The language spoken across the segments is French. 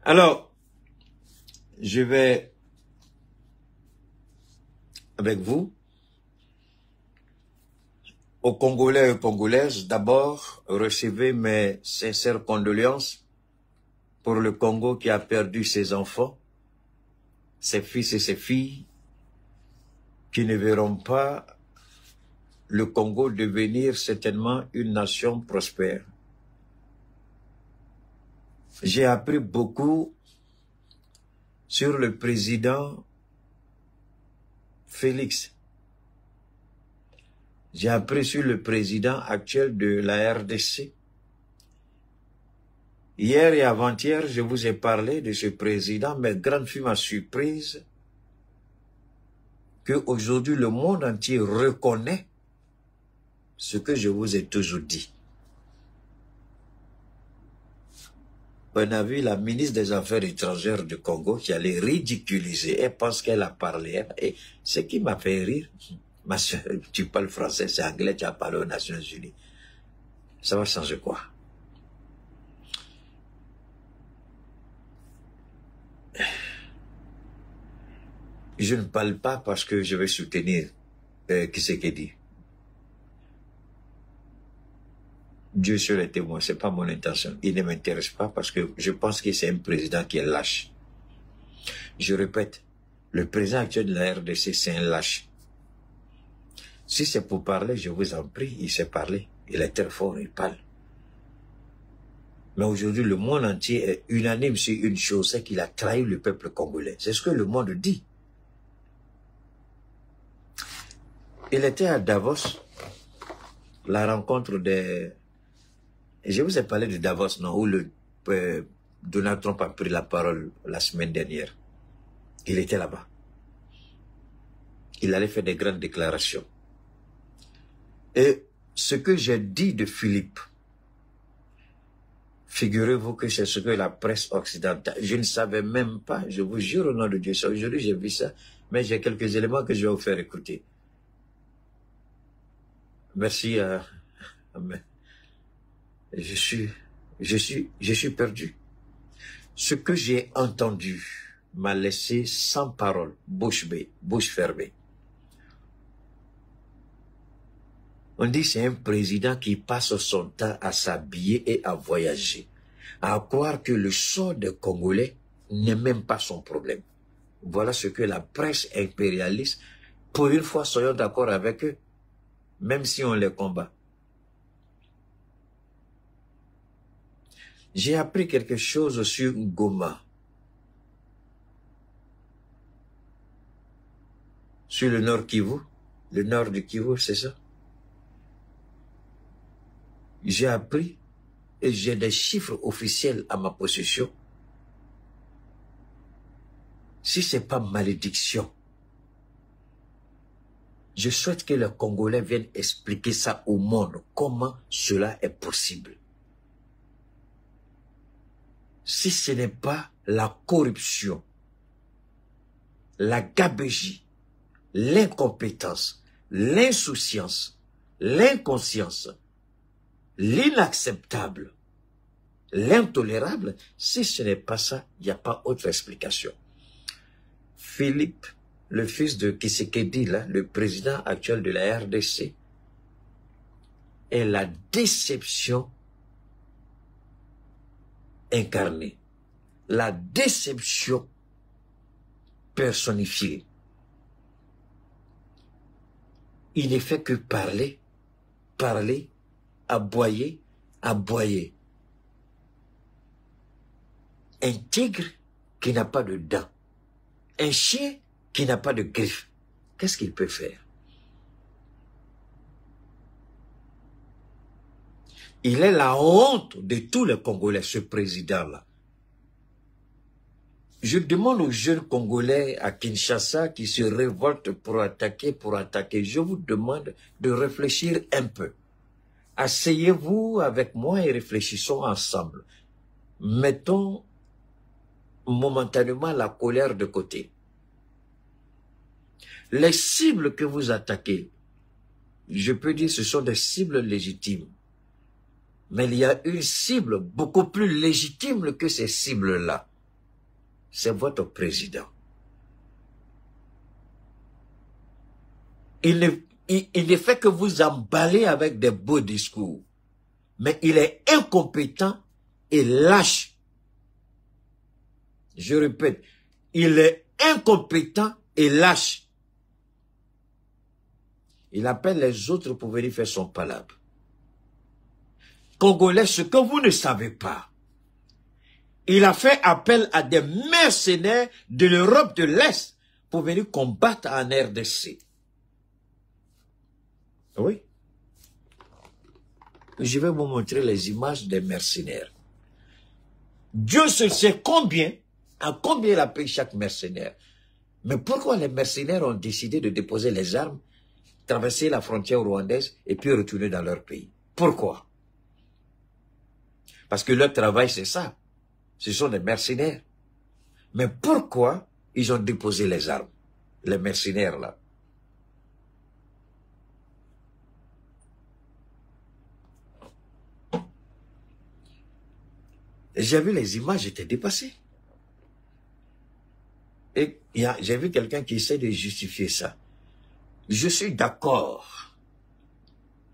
Alors, je vais avec vous, aux Congolais et aux Congolaises, d'abord, recevez mes sincères condoléances pour le Congo qui a perdu ses enfants, ses fils et ses filles, qui ne verront pas le Congo devenir certainement une nation prospère. J'ai appris beaucoup sur le président Félix. J'ai appris sur le président actuel de la RDC. Hier et avant-hier, je vous ai parlé de ce président, mais grande fut ma surprise qu'aujourd'hui le monde entier reconnaît ce que je vous ai toujours dit. On a vu la ministre des Affaires étrangères du Congo qui allait ridiculiser. Elle pense qu'elle a parlé. Et ce qui m'a fait rire, ma soeur, tu parles français, c'est anglais, tu as parlé aux Nations Unies. Ça va changer quoi? Je ne parle pas parce que je vais soutenir Tshisekedi. Dieu seul est témoin, ce n'est pas mon intention. Il ne m'intéresse pas parce que je pense que c'est un président qui est lâche. Je répète, le président actuel de la RDC, c'est un lâche. Si c'est pour parler, je vous en prie, il sait parler. Il est très fort, il parle. Mais aujourd'hui, le monde entier est unanime sur une chose, c'est qu'il a trahi le peuple congolais. C'est ce que le monde dit. Il était à Davos, la rencontre des... Je vous ai parlé de Davos, non, où le Donald Trump a pris la parole la semaine dernière. Il était là-bas. Il allait faire des grandes déclarations. Et ce que j'ai dit de Philippe, figurez-vous que c'est ce que la presse occidentale, je ne savais même pas, je vous jure au nom de Dieu, aujourd'hui j'ai vu ça, mais j'ai quelques éléments que je vais vous faire écouter. Merci Amen. Je suis perdu. Ce que j'ai entendu m'a laissé sans parole, bouche bée, bouche fermée. On dit que c'est un président qui passe son temps à s'habiller et à voyager, à croire que le sort des Congolais n'est même pas son problème. Voilà ce que la presse impérialiste, pour une fois, soyons d'accord avec eux, même si on les combat. J'ai appris quelque chose sur Goma, sur le nord Kivu, le nord du Kivu, c'est ça? J'ai appris et j'ai des chiffres officiels à ma possession. Si ce n'est pas malédiction, je souhaite que les Congolais viennent expliquer ça au monde, comment cela est possible. Si ce n'est pas la corruption, la gabegie, l'incompétence, l'insouciance, l'inconscience, l'inacceptable, l'intolérable, si ce n'est pas ça, il n'y a pas autre explication. Philippe, le fils de Tshisekedi, là, le président actuel de la RDC, est la déception incarnée, la déception personnifiée. Il ne fait que parler, parler, aboyer, aboyer. Un tigre qui n'a pas de dents, un chien qui n'a pas de griffes, qu'est-ce qu'il peut faire? Il est la honte de tous les Congolais, ce président-là. Je demande aux jeunes Congolais à Kinshasa qui se révoltent pour attaquer, je vous demande de réfléchir un peu. Asseyez-vous avec moi et réfléchissons ensemble. Mettons momentanément la colère de côté. Les cibles que vous attaquez, je peux dire ce sont des cibles légitimes. Mais il y a une cible beaucoup plus légitime que ces cibles-là. c'est votre président. Il ne fait que vous emballer avec des beaux discours. Mais il est incompétent et lâche. Je répète, il est incompétent et lâche. Il appelle les autres pour venir faire son palabre. Congolais, ce que vous ne savez pas, il a fait appel à des mercenaires de l'Europe de l'Est pour venir combattre en RDC. Oui. Je vais vous montrer les images des mercenaires. Dieu seul sait à combien il a payé chaque mercenaire. Mais pourquoi les mercenaires ont décidé de déposer les armes, traverser la frontière rwandaise et puis retourner dans leur pays? Pourquoi? Parce que leur travail, c'est ça. Ce sont des mercenaires. Mais pourquoi ils ont déposé les armes, les mercenaires là? J'ai vu les images, j'étais dépassé. Et j'ai vu quelqu'un qui essaie de justifier ça. Je suis d'accord.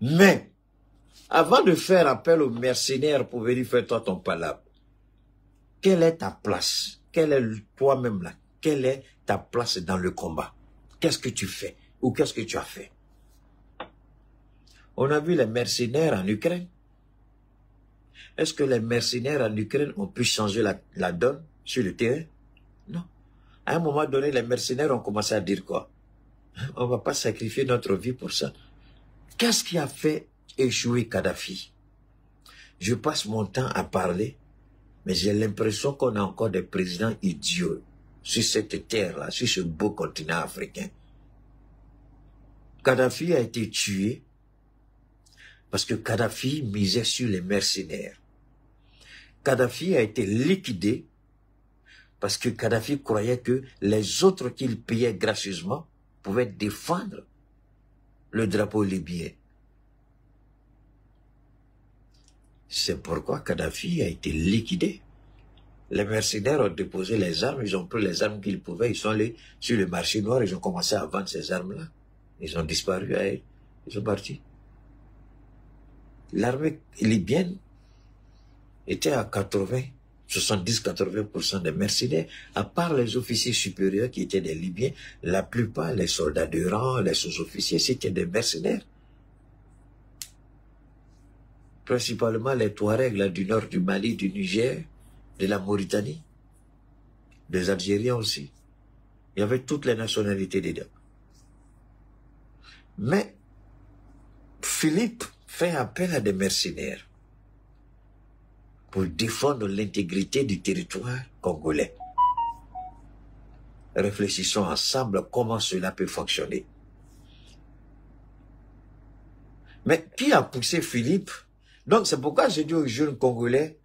Mais, avant de faire appel aux mercenaires pour venir faire toi ton palabre, quelle est ta place? Quelle est toi-même là? Quelle est ta place dans le combat? Qu'est-ce que tu fais? Ou qu'est-ce que tu as fait? On a vu les mercenaires en Ukraine. Est-ce que les mercenaires en Ukraine ont pu changer la donne sur le terrain? Non. À un moment donné, les mercenaires ont commencé à dire quoi? On ne va pas sacrifier notre vie pour ça. Qu'est-ce qui a fait échouer Kadhafi? Je passe mon temps à parler, mais j'ai l'impression qu'on a encore des présidents idiots sur cette terre-là, sur ce beau continent africain. Kadhafi a été tué parce que Kadhafi misait sur les mercenaires. Kadhafi a été liquidé parce que Kadhafi croyait que les autres qu'il payait gracieusement pouvaient défendre le drapeau libyen. C'est pourquoi Kadhafi a été liquidé. Les mercenaires ont déposé les armes, ils ont pris les armes qu'ils pouvaient, ils sont allés sur le marché noir, ils ont commencé à vendre ces armes-là. Ils ont disparu, ils sont partis. L'armée libyenne était à 70-80% des mercenaires, à part les officiers supérieurs qui étaient des Libyens, la plupart, les soldats de rang, les sous-officiers, c'était des mercenaires. Principalement les Touaregs là, du nord du Mali, du Niger, de la Mauritanie, des Algériens aussi. Il y avait toutes les nationalités dedans. Mais Philippe fait appel à des mercenaires pour défendre l'intégrité du territoire congolais. Réfléchissons ensemble comment cela peut fonctionner. Mais qui a poussé Philippe? Donc c'est pourquoi je dis aux jeunes Congolais,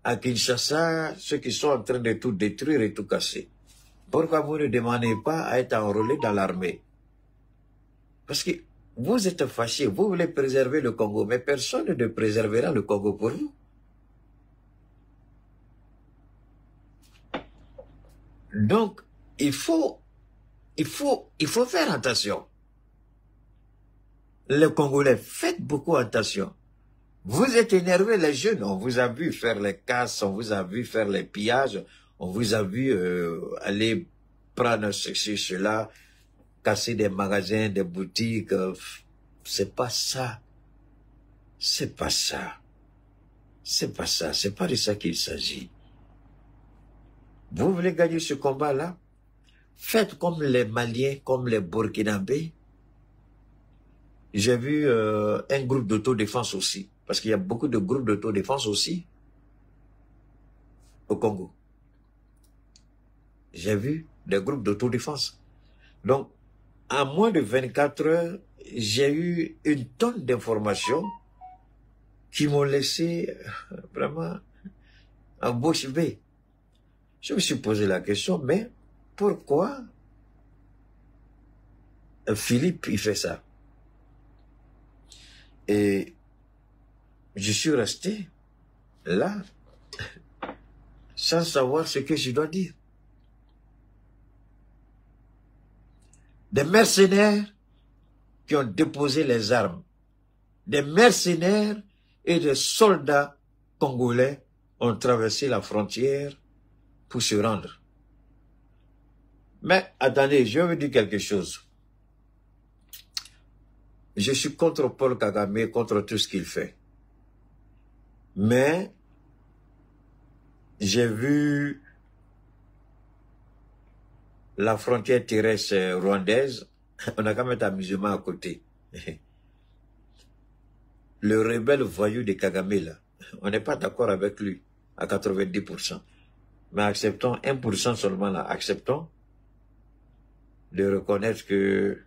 à Kinshasa, ceux qui sont en train de tout détruire et tout casser, pourquoi vous ne demandez pas à être enrôlés dans l'armée? Parce que vous êtes fâchés, vous voulez préserver le Congo, mais personne ne préservera le Congo pour vous. Donc, il faut faire attention. Les Congolais, faites beaucoup attention. Vous êtes énervés, les jeunes. On vous a vu faire les casses, on vous a vu faire les pillages, on vous a vu aller prendre ceci, cela, casser des magasins, des boutiques. C'est pas ça. C'est pas ça. C'est pas ça. C'est pas de ça qu'il s'agit. Vous voulez gagner ce combat-là? Faites comme les Maliens, comme les Burkinabés. J'ai vu un groupe d'autodéfense aussi. Parce qu'il y a beaucoup de groupes d'autodéfense aussi au Congo. J'ai vu des groupes d'autodéfense. Donc, en moins de 24 heures, j'ai eu une tonne d'informations qui m'ont laissé vraiment en bouche bée. Je me suis posé la question, mais pourquoi Philippe, il fait ça? Et je suis resté là, sans savoir ce que je dois dire. Des mercenaires qui ont déposé les armes. Des mercenaires et des soldats congolais ont traversé la frontière pour se rendre. Mais attendez, je vais vous dire quelque chose. Je suis contre Paul Kagame, contre tout ce qu'il fait. Mais j'ai vu la frontière terrestre rwandaise, on a quand même un musulman à côté. Le rebelle voyou de Kagame là, on n'est pas d'accord avec lui à 90%. Mais acceptons 1% seulement là, acceptons de reconnaître que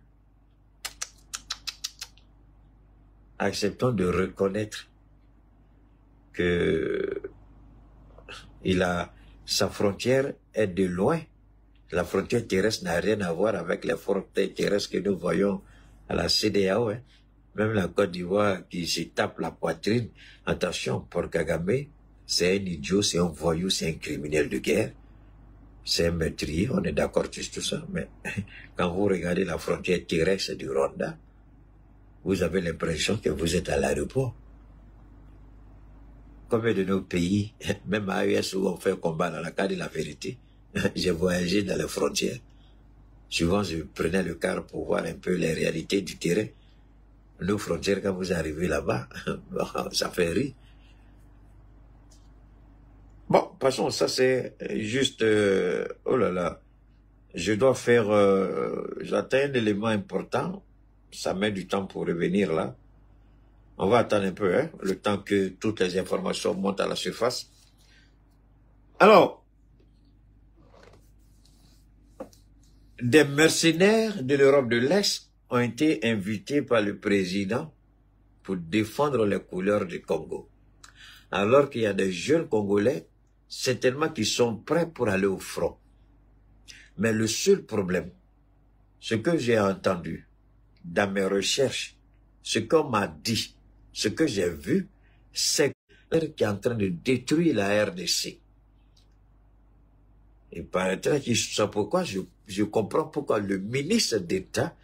sa frontière est de loin. La frontière terrestre n'a rien à voir avec les frontières terrestres que nous voyons à la CEDEAO. Hein. Même la Côte d'Ivoire qui se tape la poitrine. Attention, Paul Kagame, c'est un idiot, c'est un voyou, c'est un criminel de guerre. C'est un meurtrier, on est d'accord sur tout ça. Mais quand vous regardez la frontière terrestre du Rwanda, vous avez l'impression que vous êtes à l'aéroport. Combien de nos pays, même à AES où on fait un combat dans la carte de la vérité, j'ai voyagé dans les frontières. Souvent, je prenais le car pour voir un peu les réalités du terrain. Nos frontières, quand vous arrivez là-bas, ça fait rire. Bon, passons, ça c'est juste... oh là là, je dois faire... j'atteins un élément important. Ça met du temps pour revenir là. On va attendre un peu, hein, le temps que toutes les informations montent à la surface. Alors, des mercenaires de l'Europe de l'Est ont été invités par le président pour défendre les couleurs du Congo. Alors qu'il y a des jeunes Congolais, certainement qui sont prêts pour aller au front. Mais le seul problème, ce que j'ai entendu dans mes recherches, ce qu'on m'a dit, ce que j'ai vu, c'est qui est en train de détruire la RDC. Il paraîtrait que c'est pourquoi je comprends pourquoi le ministre d'État,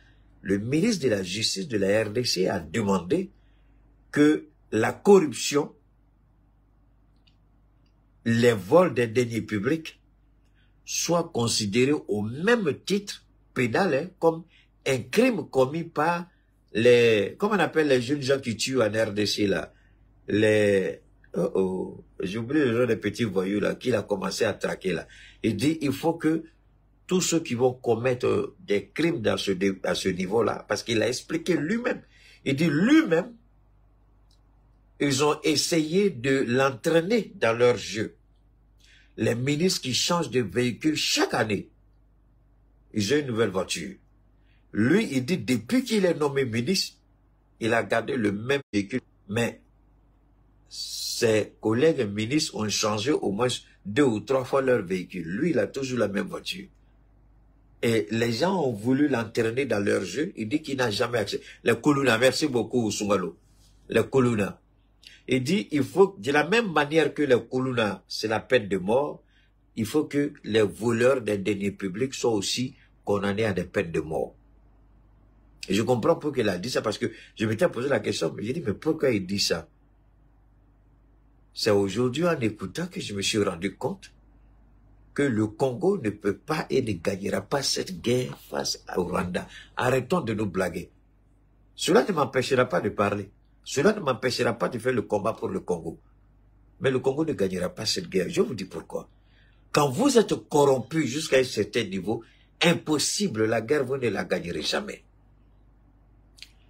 le ministre de la Justice de la RDC a demandé que la corruption, les vols des deniers publics soient considérés au même titre pénal, hein, comme un crime commis par les... Comment on appelle les jeunes gens qui tuent en RDC là? Les... j'ai oublié le nom des petits voyous là, qu'il a commencé à traquer là. Il dit, il faut que tous ceux qui vont commettre des crimes à ce niveau-là, parce qu'il a expliqué lui-même, il dit lui-même, ils ont essayé de l'entraîner dans leur jeu. Les ministres qui changent de véhicule chaque année, ils ont une nouvelle voiture. Lui, il dit, depuis qu'il est nommé ministre, il a gardé le même véhicule. Mais ses collègues ministres ont changé au moins 2 ou 3 fois leur véhicule. Lui, il a toujours la même voiture. Et les gens ont voulu l'entraîner dans leur jeu. Il dit qu'il n'a jamais accès. Les Kuluna, merci beaucoup, Sungalo. Les Kuluna. Il dit, il faut, de la même manière que les Kuluna, c'est la peine de mort, il faut que les voleurs des deniers publics soient aussi condamnés à des peines de mort. Et je comprends pourquoi il a dit ça, parce que je m'étais posé la question, mais j'ai dit, mais pourquoi il dit ça? C'est aujourd'hui en écoutant que je me suis rendu compte que le Congo ne peut pas et ne gagnera pas cette guerre face au Rwanda. Arrêtons de nous blaguer. Cela ne m'empêchera pas de parler. Cela ne m'empêchera pas de faire le combat pour le Congo. Mais le Congo ne gagnera pas cette guerre. Je vous dis pourquoi. Quand vous êtes corrompu jusqu'à un certain niveau, impossible, la guerre, vous ne la gagnerez jamais.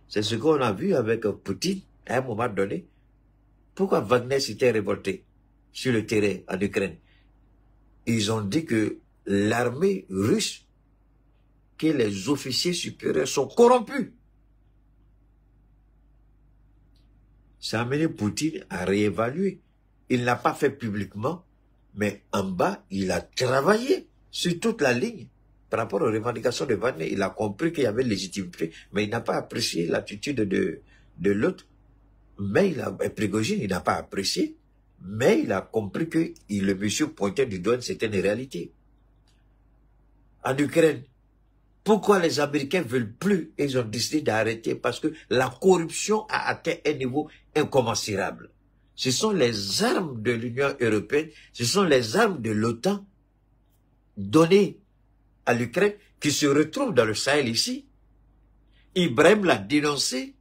C'est ce qu'on a vu avec Poutine à un moment donné. Pourquoi Wagner s'était révolté sur le terrain en Ukraine? Ils ont dit que l'armée russe, que les officiers supérieurs sont corrompus. Ça a amené Poutine à réévaluer. Il n'a pas fait publiquement, mais en bas, il a travaillé sur toute la ligne. Par rapport aux revendications de Wagner, il a compris qu'il y avait légitimité, mais il n'a pas apprécié l'attitude de l'autre. Mais Prigojine, il n'a pas apprécié, mais il a compris que le monsieur pointait du doigt une certaine réalité. En Ukraine, Pourquoi les Américains ne veulent plus? Ils ont décidé d'arrêter parce que la corruption a atteint un niveau incommensurable. Ce sont les armes de l'Union européenne, ce sont les armes de l'OTAN données à l'Ukraine qui se retrouvent dans le Sahel ici. Ibrahim l'a dénoncé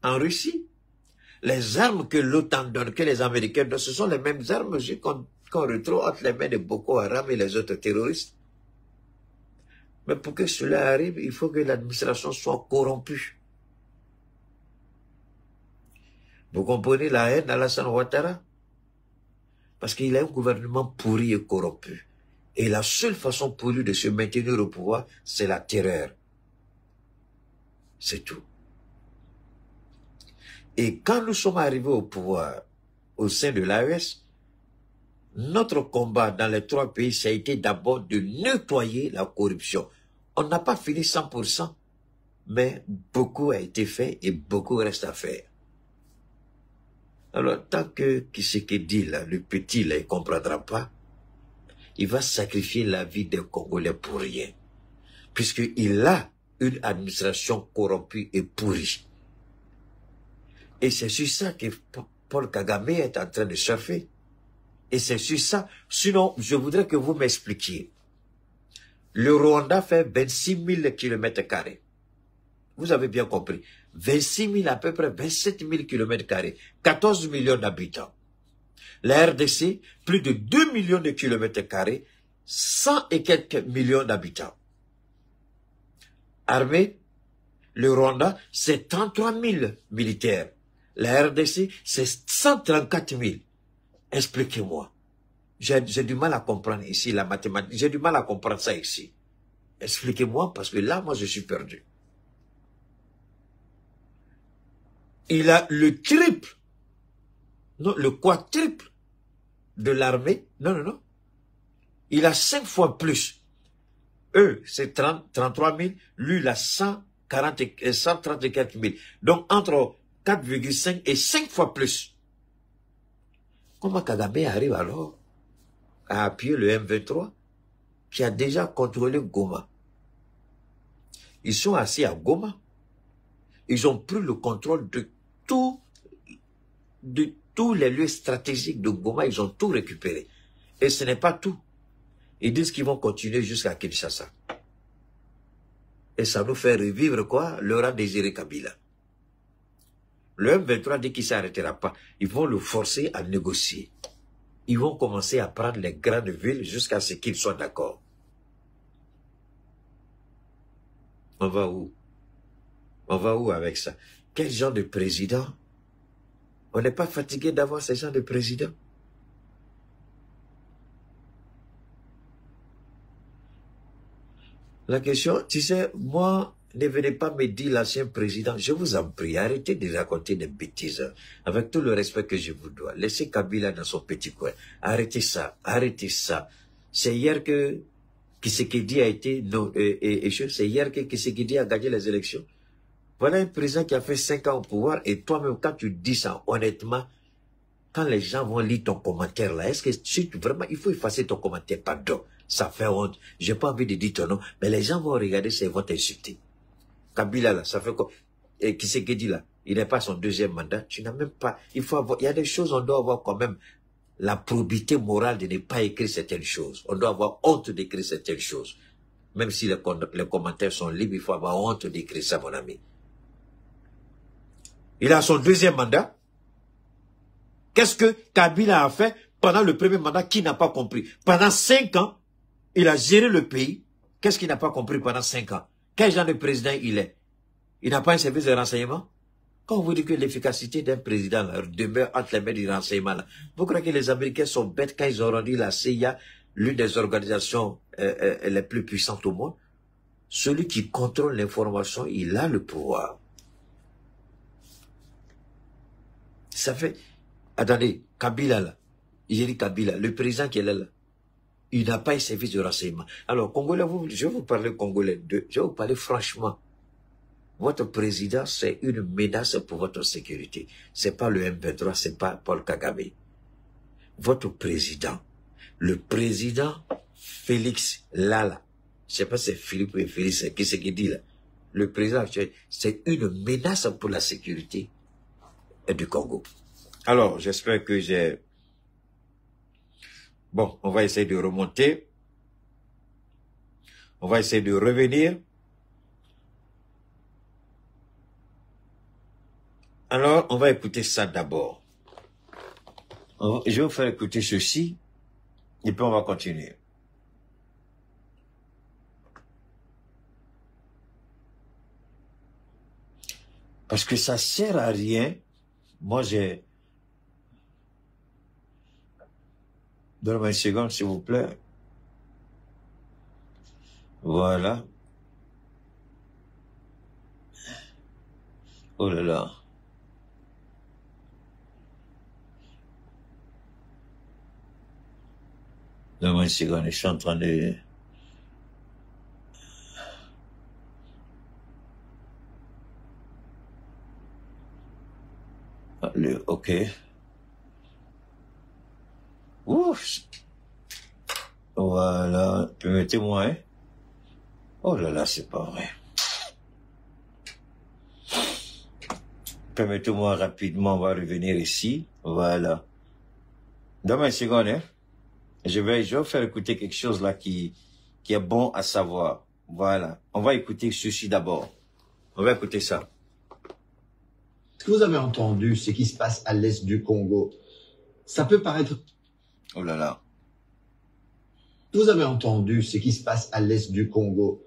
en Russie. Les armes que l'OTAN donne, que les Américains donnent, ce sont les mêmes armes qu'on retrouve entre les mains de Boko Haram et les autres terroristes. Mais pour que cela arrive, il faut que l'administration soit corrompue. Vous comprenez la haine d'Alassane Ouattara? Parce qu'il a un gouvernement pourri et corrompu. Et la seule façon pour lui de se maintenir au pouvoir, c'est la terreur. C'est tout. Et quand nous sommes arrivés au pouvoir, au sein de l'AES, notre combat dans les 3 pays, ça a été d'abord de nettoyer la corruption. On n'a pas fini 100%, mais beaucoup a été fait et beaucoup reste à faire. Alors, tant que Tshisekedi, là, le petit, là, il ne comprendra pas, il va sacrifier la vie des Congolais pour rien. Puisqu'il a une administration corrompue et pourrie. Et c'est sur ça que Paul Kagame est en train de surfer. Et c'est sur ça. Sinon, je voudrais que vous m'expliquiez. Le Rwanda fait 26 000 km². Vous avez bien compris. 26 000, à peu près 27 000 km². 14 millions d'habitants. La RDC, plus de 2 millions de km², 100 et quelques millions d'habitants. Armée, le Rwanda, c'est 33 000 militaires. La RDC, c'est 134 000. Expliquez-moi. J'ai du mal à comprendre ici la mathématique. J'ai du mal à comprendre ça ici. Expliquez-moi parce que là, moi, je suis perdu. Il a le triple, non, le quadruple de l'armée. Non, non, non. Il a 5 fois plus. Eux, c'est 33 000. Lui, il a 130 et quelques mille. Donc, entre 4,5 et 5 fois plus. Comment Kagame arrive alors à appuyer le M23 qui a déjà contrôlé Goma? Ils sont assis à Goma. Ils ont pris le contrôle de tous les lieux stratégiques de Goma. Ils ont tout récupéré. Et ce n'est pas tout. Ils disent qu'ils vont continuer jusqu'à Kinshasa. Et ça nous fait revivre quoi? Laurent Désiré Kabila. Le M23 dit qu'il ne s'arrêtera pas. Ils vont le forcer à négocier. Ils vont commencer à prendre les grandes villes jusqu'à ce qu'ils soient d'accord. On va où? On va où avec ça? Quel genre de président? On n'est pas fatigué d'avoir ce genre de président? La question, tu sais, moi, ne venez pas me dire l'ancien président, je vous en prie, arrêtez de raconter des bêtises, avec tout le respect que je vous dois. Laissez Kabila dans son petit coin. Arrêtez ça, arrêtez ça. C'est hier que Tshisekedi a été, c'est hier que Tshisekedi a gagné les élections. Voilà un président qui a fait 5 ans au pouvoir, et toi-même, quand tu dis ça, honnêtement, quand les gens vont lire ton commentaire là, est-ce que vraiment, il faut effacer ton commentaire, pardon, ça fait honte, j'ai pas envie de dire ton nom, mais les gens vont regarder ça et vont t'insulter. Kabila là, ça fait quoi? Et Tshisekedi là, il n'est pas son 2e mandat, tu n'as même pas, il faut avoir, il y a des choses, on doit avoir quand même la probité morale de ne pas écrire certaines choses. On doit avoir honte d'écrire certaines choses. Même si les commentaires sont libres, il faut avoir honte d'écrire ça, mon ami. Il a son 2e mandat. Qu'est-ce que Kabila a fait pendant le 1er mandat qu'il n'a pas compris? Pendant 5 ans, il a géré le pays. Qu'est-ce qu'il n'a pas compris pendant 5 ans? Quel genre de président il est? Il n'a pas un service de renseignement? Quand on vous dit que l'efficacité d'un président là, demeure entre les mains du renseignement, là, vous croyez que les Américains sont bêtes quand ils ont rendu la CIA l'une des organisations les plus puissantes au monde? Celui qui contrôle l'information, il a le pouvoir. Ça fait... Attendez, Kabila là, j'ai dit Kabila, le président qui est là, il n'a pas un service de renseignement. Alors, Congolais, je vais vous parler Congolais, je vais vous parler franchement. Votre président, c'est une menace pour votre sécurité. C'est pas le M23, c'est pas Paul Kagame. Votre président, le président Félix Lala, Je sais pas si c'est Philippe ou Félix, qui c'est qui dit là. Le président actuel, c'est une menace pour la sécurité du Congo. Alors, j'espère que j'ai... Bon, on va essayer de remonter. On va essayer de revenir. Alors, on va écouter ça d'abord. Je vais vous faire écouter ceci, et puis on va continuer. Parce que ça sert à rien. Moi, j'ai... Donnez-moi une seconde, s'il vous plaît. Voilà. Oh là là. Donnez-moi une seconde, je suis en train de... Ok. Ouf. Voilà. Permettez-moi, hein. Oh là là, c'est pas vrai. Permettez-moi rapidement, on va revenir ici. Voilà. Donne-moi une seconde, hein. Je vais faire écouter quelque chose là qui est bon à savoir. Voilà. On va écouter ceci d'abord. On va écouter ça. Ce que vous avez entendu, ce qui se passe à l'est du Congo, ça peut paraître... Oh là là. Vous avez entendu ce qui se passe à l'est du Congo.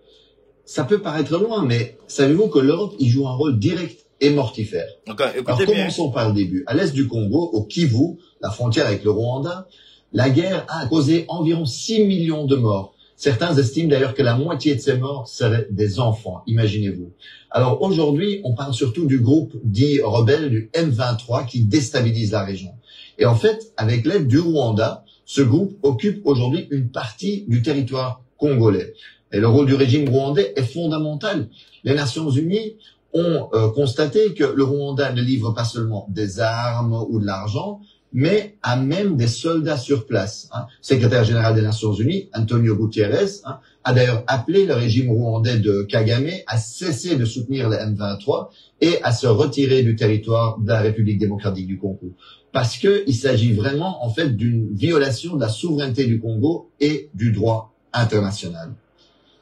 Ça peut paraître loin, mais savez-vous que l'Europe y joue un rôle direct et mortifère. Okay, alors commençons par le début. À l'est du Congo, au Kivu, la frontière avec le Rwanda, la guerre a causé environ 6 millions de morts. Certains estiment d'ailleurs que la moitié de ces morts seraient des enfants, imaginez-vous. Alors aujourd'hui, on parle surtout du groupe dit rebelle du M23 qui déstabilise la région. Et en fait, avec l'aide du Rwanda, ce groupe occupe aujourd'hui une partie du territoire congolais. Et le rôle du régime rwandais est fondamental. Les Nations Unies ont constaté que le Rwanda ne livre pas seulement des armes ou de l'argent, mais a même des soldats sur place. Le secrétaire général des Nations Unies, Antonio Guterres, a d'ailleurs appelé le régime rwandais de Kagame à cesser de soutenir le M23 et à se retirer du territoire de la République démocratique du Congo. Parce qu'il s'agit vraiment, en fait, d'une violation de la souveraineté du Congo et du droit international.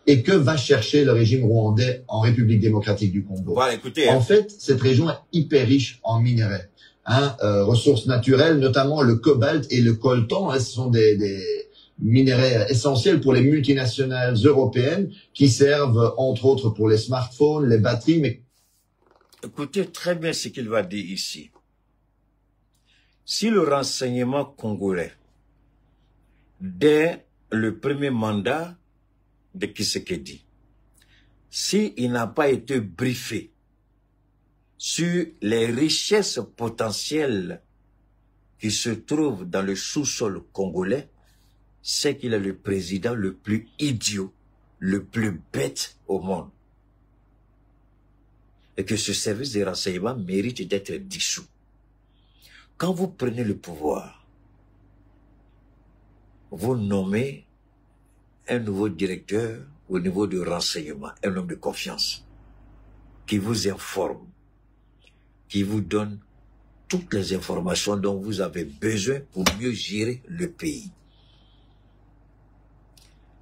Et que va chercher le régime rwandais en République démocratique du Congo? Voilà, écoutez, en fait, cette région est hyper riche en minerais. Ressources naturelles, notamment le cobalt et le coltan, ce sont des minerais essentiels pour les multinationales européennes qui servent entre autres pour les smartphones, les batteries. Mais écoutez très bien ce qu'il va dire ici. Si le renseignement congolais, dès le premier mandat de Tshisekedi, s'il n'a pas été briefé sur les richesses potentielles qui se trouvent dans le sous-sol congolais, c'est qu'il est le président le plus idiot, le plus bête au monde. Et que ce service de renseignement mérite d'être dissous. Quand vous prenez le pouvoir, vous nommez un nouveau directeur au niveau du renseignement, un homme de confiance, qui vous informe, qui vous donne toutes les informations dont vous avez besoin pour mieux gérer le pays.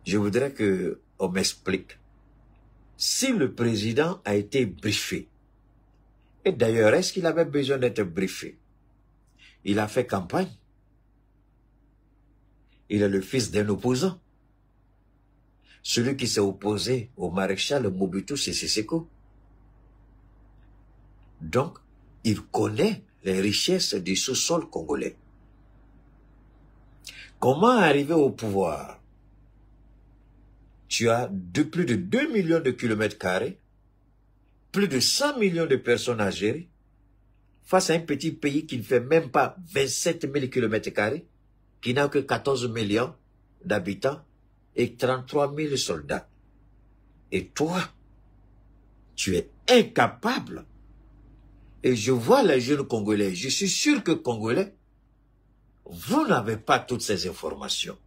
Je voudrais qu'on m'explique si le président a été briefé. Et d'ailleurs, est-ce qu'il avait besoin d'être briefé? Il a fait campagne. Il est le fils d'un opposant. Celui qui s'est opposé au maréchal Mobutu Sese Seko. Donc, il connaît les richesses du sous-sol congolais. Comment arriver au pouvoir? Tu as plus de 2 millions de kilomètres carrés, plus de 100 millions de personnes à gérer, face à un petit pays qui ne fait même pas 27 000 kilomètres carrés, qui n'a que 14 millions d'habitants et 33 000 soldats. Et toi, tu es incapable. Et je vois les jeunes Congolais, je suis sûr que Congolais, vous n'avez pas toutes ces informations.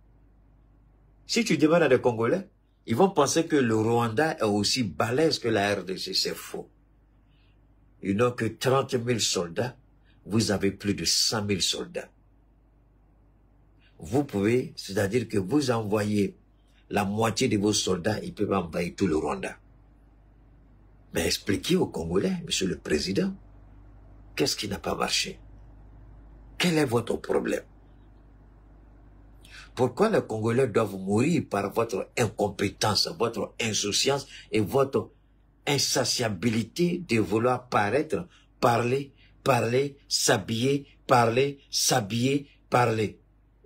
Si tu demandes à des Congolais, Ils vont penser que le Rwanda est aussi balèze que la RDC. C'est faux. Ils n'ont que 30 000 soldats. Vous avez plus de 100 000 soldats. Vous pouvez, c'est-à-dire que vous envoyez la moitié de vos soldats, ils peuvent envahir tout le Rwanda. Mais expliquez aux Congolais, Monsieur le Président, qu'est-ce qui n'a pas marché? Quel est votre problème? Pourquoi les Congolais doivent mourir par votre incompétence, votre insouciance et votre insatiabilité de vouloir paraître, parler, s'habiller, parler, s'habiller, parler?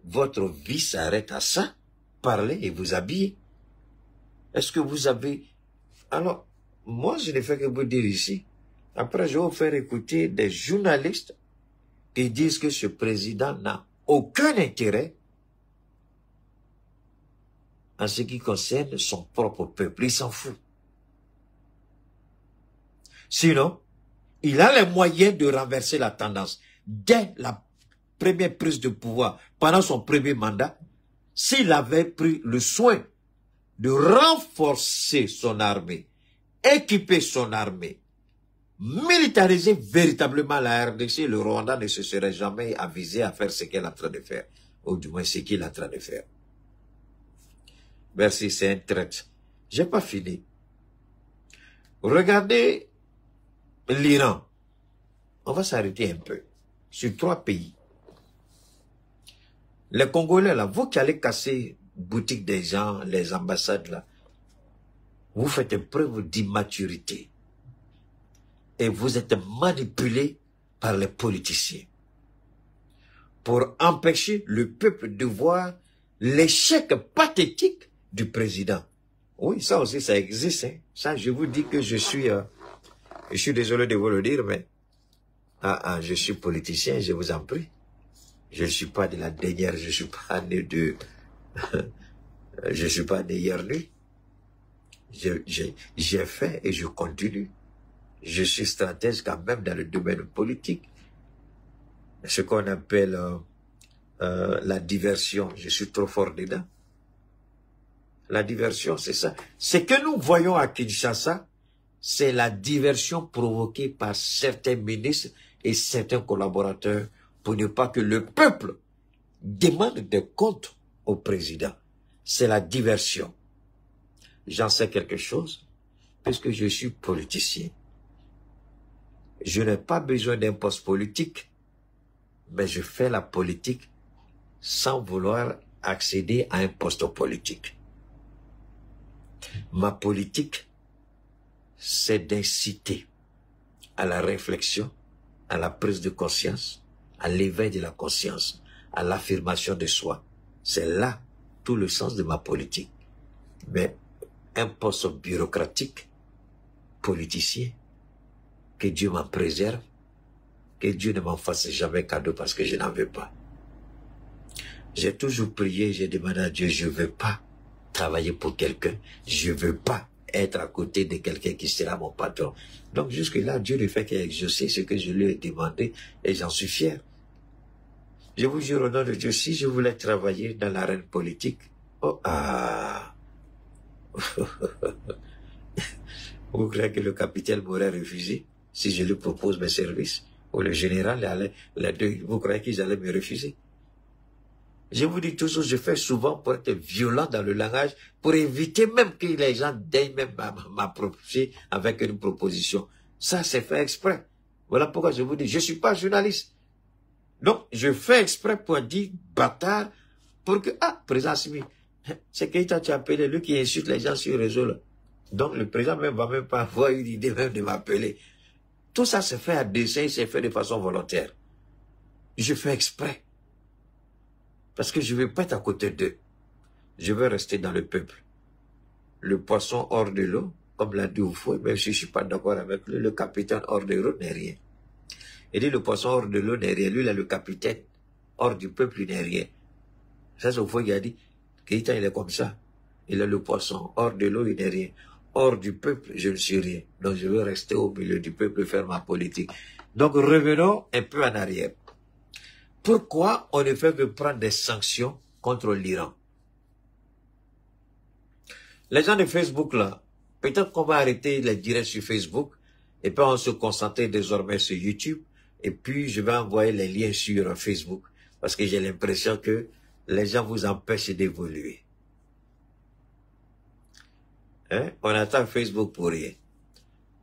Votre vie s'arrête à ça, parler et vous habiller. Est-ce que vous avez... Alors, moi, je ne fais que vous dire ici. Après, je vais vous faire écouter des journalistes qui disent que ce président n'a aucun intérêt en ce qui concerne son propre peuple. Il s'en fout. Sinon, il a les moyens de renverser la tendance. Dès la première prise de pouvoir, pendant son premier mandat, s'il avait pris le soin de renforcer son armée, équiper son armée, militariser véritablement la RDC, le Rwanda ne se serait jamais avisé à faire ce qu'elle est en train de faire, ou du moins ce qu'il est en train de faire. Merci, c'est un traite. J'ai pas fini. Regardez l'Iran. On va s'arrêter un peu sur 3 pays. Les Congolais, là, vous qui allez casser boutique des gens, les ambassades, là, vous faites preuve d'immaturité. Et vous êtes manipulés par les politiciens. Pour empêcher le peuple de voir l'échec pathétique du président. Oui, ça aussi, ça existe. Hein. Ça, je vous dis que je suis désolé de vous le dire, mais je suis politicien, je vous en prie. Je ne suis pas de la dernière, je ne suis pas né de... je ne suis pas né hier nuit. J'ai fait et je continue. Je suis stratège quand même dans le domaine politique. Ce qu'on appelle la diversion, je suis trop fort dedans. La diversion, c'est ça. Ce que nous voyons à Kinshasa, c'est la diversion provoquée par certains ministres et certains collaborateurs pour ne pas que le peuple demande des comptes au président. C'est la diversion. J'en sais quelque chose, puisque je suis politicien. Je n'ai pas besoin d'un poste politique, mais je fais la politique sans vouloir accéder à un poste politique. Ma politique, c'est d'inciter à la réflexion, à la prise de conscience, à l'éveil de la conscience, à l'affirmation de soi. C'est là tout le sens de ma politique. Mais un poste bureaucratique, politicien, que Dieu m'en préserve, que Dieu ne m'en fasse jamais cadeau parce que je n'en veux pas. J'ai toujours prié, j'ai demandé à Dieu, je ne veux pas travailler pour quelqu'un, je ne veux pas être à côté de quelqu'un qui sera mon patron. Donc jusque-là, Dieu ne fait qu'exaucer ce que je lui ai demandé et j'en suis fier. Je vous jure au nom de Dieu, si je voulais travailler dans l'arène politique, vous croyez que le capitaine m'aurait refusé si je lui propose mes services? Ou le général, les deux, vous croyez qu'ils allaient me refuser? Je vous dis toujours, je fais souvent pour être violent dans le langage, pour éviter même que les gens daignent même m'approcher avec une proposition. Ça, c'est fait exprès. Voilà pourquoi je vous dis, je ne suis pas journaliste. Donc, je fais exprès pour dire bâtard, pour que, président Simi, c'est Keïta tu as appelé, lui qui insulte les gens sur le réseau là. Donc, le président même va même pas avoir une idée même de m'appeler. Tout ça c'est fait à dessein, c'est fait de façon volontaire. Je fais exprès. Parce que je ne veux pas être à côté d'eux. Je veux rester dans le peuple. Le poisson hors de l'eau, comme l'a dit Oufoué, même si je ne suis pas d'accord avec lui, le capitaine hors de l'eau n'est rien. Il dit le poisson hors de l'eau n'est rien. Lui, il est le capitaine. Hors du peuple, il n'est rien. Ça, c'est Oufoué qui a dit. Keïta, il est comme ça. Il est le poisson. Hors de l'eau, il n'est rien. Hors du peuple, je ne suis rien. Donc, je veux rester au milieu du peuple et faire ma politique. Donc, revenons un peu en arrière. Pourquoi on ne fait que prendre des sanctions contre l'Iran? Les gens de Facebook, là, peut-être qu'on va arrêter les directs sur Facebook, et puis on va se concentrer désormais sur YouTube, et puis je vais envoyer les liens sur Facebook, parce que j'ai l'impression que les gens vous empêchent d'évoluer. Hein? On attend Facebook pour rien.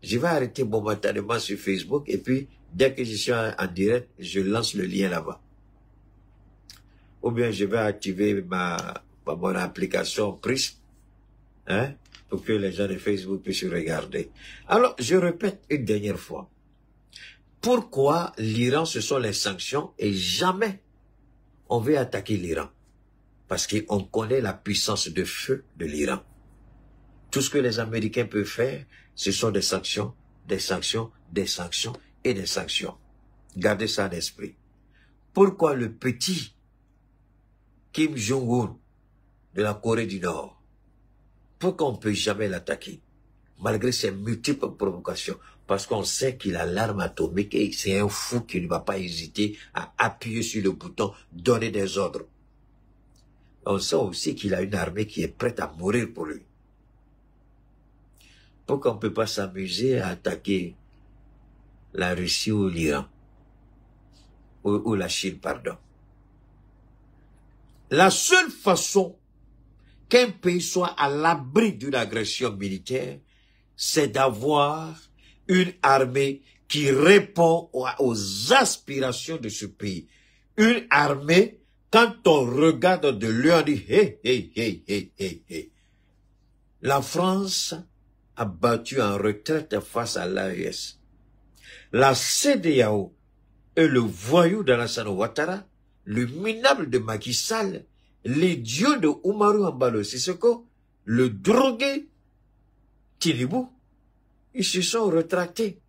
Je vais arrêter momentanément sur Facebook, et puis dès que je suis en direct, je lance le lien là-bas. Ou bien je vais activer mon application Prism, hein, pour que les gens de Facebook puissent regarder. Alors, je répète une dernière fois. Pourquoi l'Iran, ce sont les sanctions et jamais on veut attaquer l'Iran? Parce qu'on connaît la puissance de feu de l'Iran. Tout ce que les Américains peuvent faire, ce sont des sanctions, des sanctions, des sanctions et des sanctions. Gardez ça en esprit. Pourquoi le petit Kim Jong-un de la Corée du Nord, pourquoi on ne peut jamais l'attaquer, malgré ses multiples provocations? Parce qu'on sait qu'il a l'arme atomique et c'est un fou qui ne va pas hésiter à appuyer sur le bouton, donner des ordres. On sait aussi qu'il a une armée qui est prête à mourir pour lui. Pourquoi on ne peut pas s'amuser à attaquer la Russie ou l'Iran, ou la Chine, pardon? La seule façon qu'un pays soit à l'abri d'une agression militaire, c'est d'avoir une armée qui répond aux aspirations de ce pays. Une armée, quand on regarde de lui, on dit hey, hey, hey, hey, hey, hey. La France a battu en retraite face à l'AES. La CEDEAO et le voyou d'Alassane Ouattara, le minable de Macky Sall, l'idiot de Oumarou Embalo Sissoko, le drogué Tinibou, ils se sont retractés.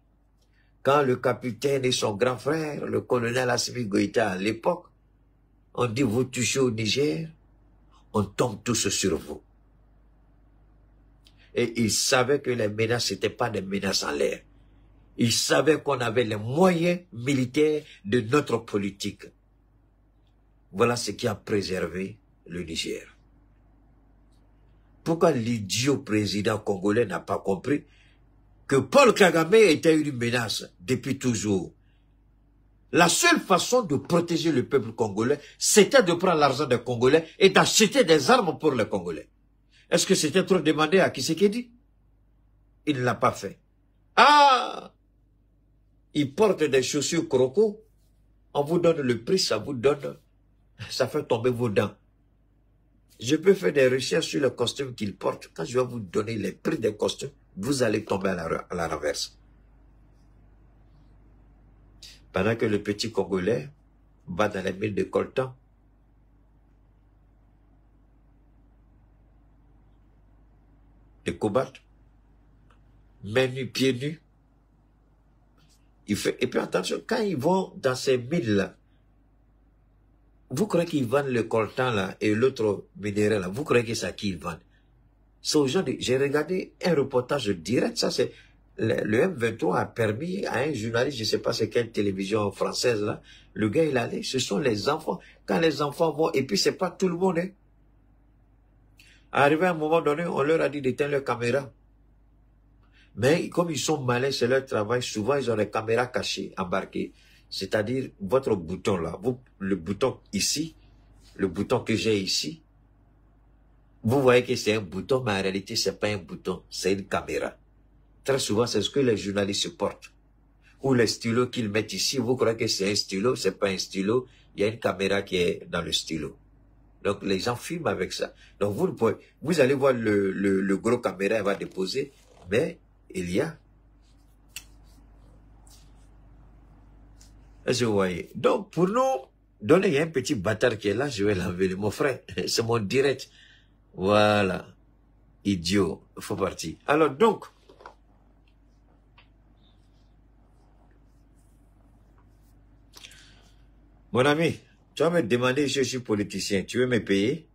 Quand le capitaine et son grand frère, le colonel Assimi Goïta à l'époque, ont dit vous touchez au Niger, on tombe tous sur vous. Et ils savaient que les menaces n'étaient pas des menaces en l'air. Ils savaient qu'on avait les moyens militaires de notre politique. Voilà ce qui a préservé le Niger. Pourquoi l'idiot président congolais n'a pas compris que Paul Kagame était une menace depuis toujours? La seule façon de protéger le peuple congolais, c'était de prendre l'argent des Congolais et d'acheter des armes pour les Congolais. Est-ce que c'était trop demandé à Tshisekedi? Il ne l'a pas fait. Ah! Il porte des chaussures croco, on vous donne le prix, ça vous donne, ça fait tomber vos dents. Je peux faire des recherches sur le costume qu'il porte. Quand je vais vous donner les prix des costumes, vous allez tomber à la renverse. Pendant que le petit Congolais va dans les mines de coltan, de cobalt, mains nues, pieds nus. Et puis attention, quand ils vont dans ces mines-là, vous croyez qu'ils vendent le coltan là et l'autre minéral là, vous croyez que c'est à qui ils vendent? C'est aux gens j'ai regardé un reportage direct, ça c'est, le M23 a permis à un journaliste, je ne sais pas c'est quelle télévision française là, le gars il allait, ce sont les enfants. Quand les enfants vont, et puis c'est pas tout le monde, hein. Arrivé à un moment donné, on leur a dit d'éteindre leur caméra. Mais comme ils sont malins, c'est leur travail, souvent ils ont les caméras cachées, embarquées. C'est-à-dire, votre bouton là, le bouton ici, le bouton que j'ai ici, vous voyez que c'est un bouton, mais en réalité, c'est pas un bouton, c'est une caméra. Très souvent, c'est ce que les journalistes portent. Ou les stylos qu'ils mettent ici, vous croyez que c'est un stylo, c'est pas un stylo, il y a une caméra qui est dans le stylo. Donc, les gens filment avec ça. Donc, vous allez voir le gros caméra, elle va déposer, mais il y a. Est-ce que vous voyez? Donc, pour nous, donner, il y a un petit bâtard qui est là, je vais l'enlever, mon frère. C'est mon direct. Voilà. Idiot. Il faut partir. Alors, donc, mon ami, tu vas me demander si je suis politicien. Tu veux me payer?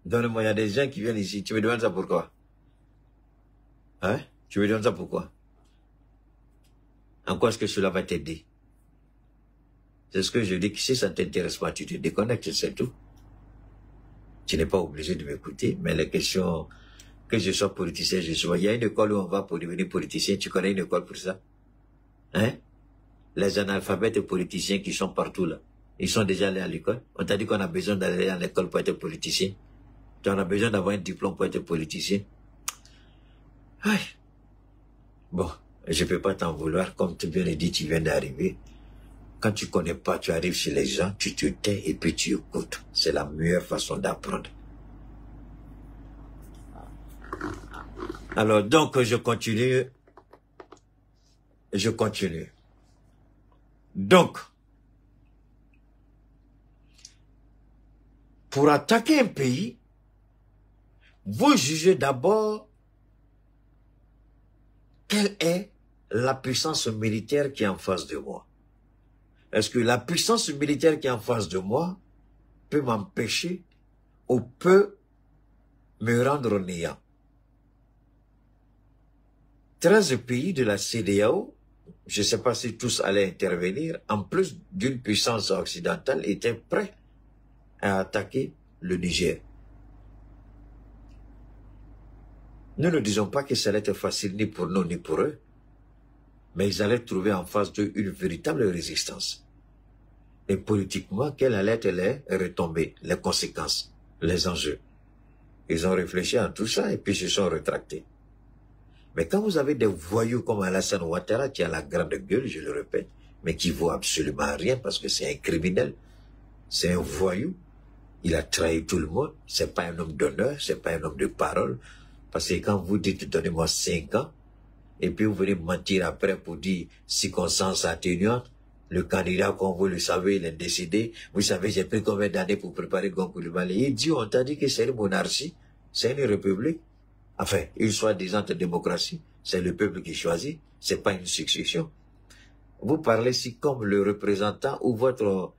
Donne-moi, il y a des gens qui viennent ici. Tu me demandes ça pourquoi? Hein? Tu me demandes ça pourquoi? En quoi est-ce que cela va t'aider? C'est ce que je dis, que si ça ne t'intéresse pas, tu te déconnectes, c'est tout. Tu n'es pas obligé de m'écouter, mais les questions que je sois politicien, je sois. Il y a une école où on va pour devenir politicien. Tu connais une école pour ça? Hein? Les analphabètes politiciens qui sont partout là. Ils sont déjà allés à l'école. On t'a dit qu'on a besoin d'aller à l'école pour être politicien. Tu en as besoin d'avoir un diplôme pour être politicien. Aïe. Bon, je peux pas t'en vouloir. Comme tu viens de dire, tu viens d'arriver. Quand tu connais pas, tu arrives chez les gens, tu te tais et puis tu écoutes. C'est la meilleure façon d'apprendre. Alors, donc, je continue. Donc, pour attaquer un pays, vous jugez d'abord quelle est la puissance militaire qui est en face de moi. Est-ce que la puissance militaire qui est en face de moi peut m'empêcher ou peut me rendre néant? 13 pays de la CEDEAO, je ne sais pas si tous allaient intervenir, en plus d'une puissance occidentale, étaient prêts à attaquer le Niger. Nous ne disons pas que ça allait être facile ni pour nous ni pour eux, mais ils allaient trouver en face d'eux une véritable résistance. Et politiquement, quelles allaient être les retombées, les conséquences, les enjeux? Ils ont réfléchi à tout ça et puis se sont rétractés. Mais quand vous avez des voyous comme Alassane Ouattara qui a la grande gueule, je le répète, mais qui vaut absolument rien parce que c'est un criminel, c'est un voyou, il a trahi tout le monde, c'est pas un homme d'honneur, c'est pas un homme de parole, parce que quand vous dites donnez-moi 5 ans, et puis vous venez mentir après pour dire circonstances atténuantes, le candidat, comme vous le savez, il est décédé, vous savez, j'ai pris combien d'années pour préparer Gon Coulibaly, il dit, on t'a dit que c'est une monarchie, c'est une république. Enfin, une soi-disant démocratie, c'est le peuple qui choisit, c'est pas une succession. Vous parlez si comme le représentant ou votre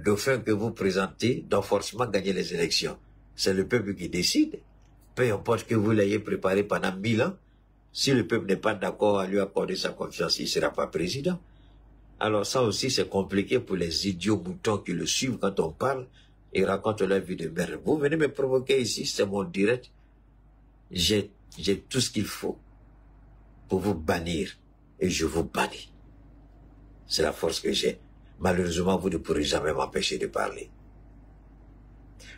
dauphin que vous présentez doit forcément gagner les élections. C'est le peuple qui décide. Peu importe que vous l'ayez préparé pendant 1000 ans, si le peuple n'est pas d'accord à lui accorder sa confiance, il ne sera pas président. Alors ça aussi, c'est compliqué pour les idiots moutons qui le suivent quand on parle et racontent leur vie de merde. Vous venez me provoquer ici, c'est mon direct. J'ai tout ce qu'il faut pour vous bannir et je vous bannis. C'est la force que j'ai. Malheureusement, vous ne pourrez jamais m'empêcher de parler.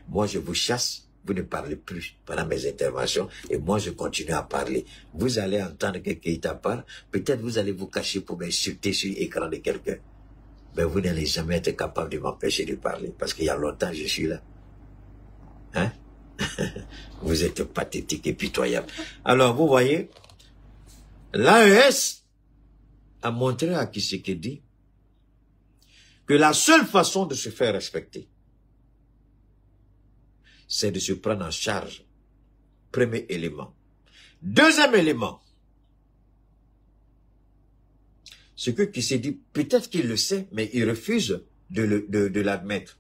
Moi, je vous chasse, vous ne parlez plus pendant mes interventions et moi, je continue à parler. Vous allez entendre que Keïta parle, peut-être vous allez vous cacher pour m'insulter sur l'écran de quelqu'un. Mais vous n'allez jamais être capable de m'empêcher de parler parce qu'il y a longtemps, je suis là. Hein? Vous êtes pathétique et pitoyable. Alors, vous voyez, l'AES a montré à Tshisekedi que la seule façon de se faire respecter, c'est de se prendre en charge. Premier élément. Deuxième élément, ce que Tshisekedi, peut-être qu'il le sait, mais il refuse de l'admettre.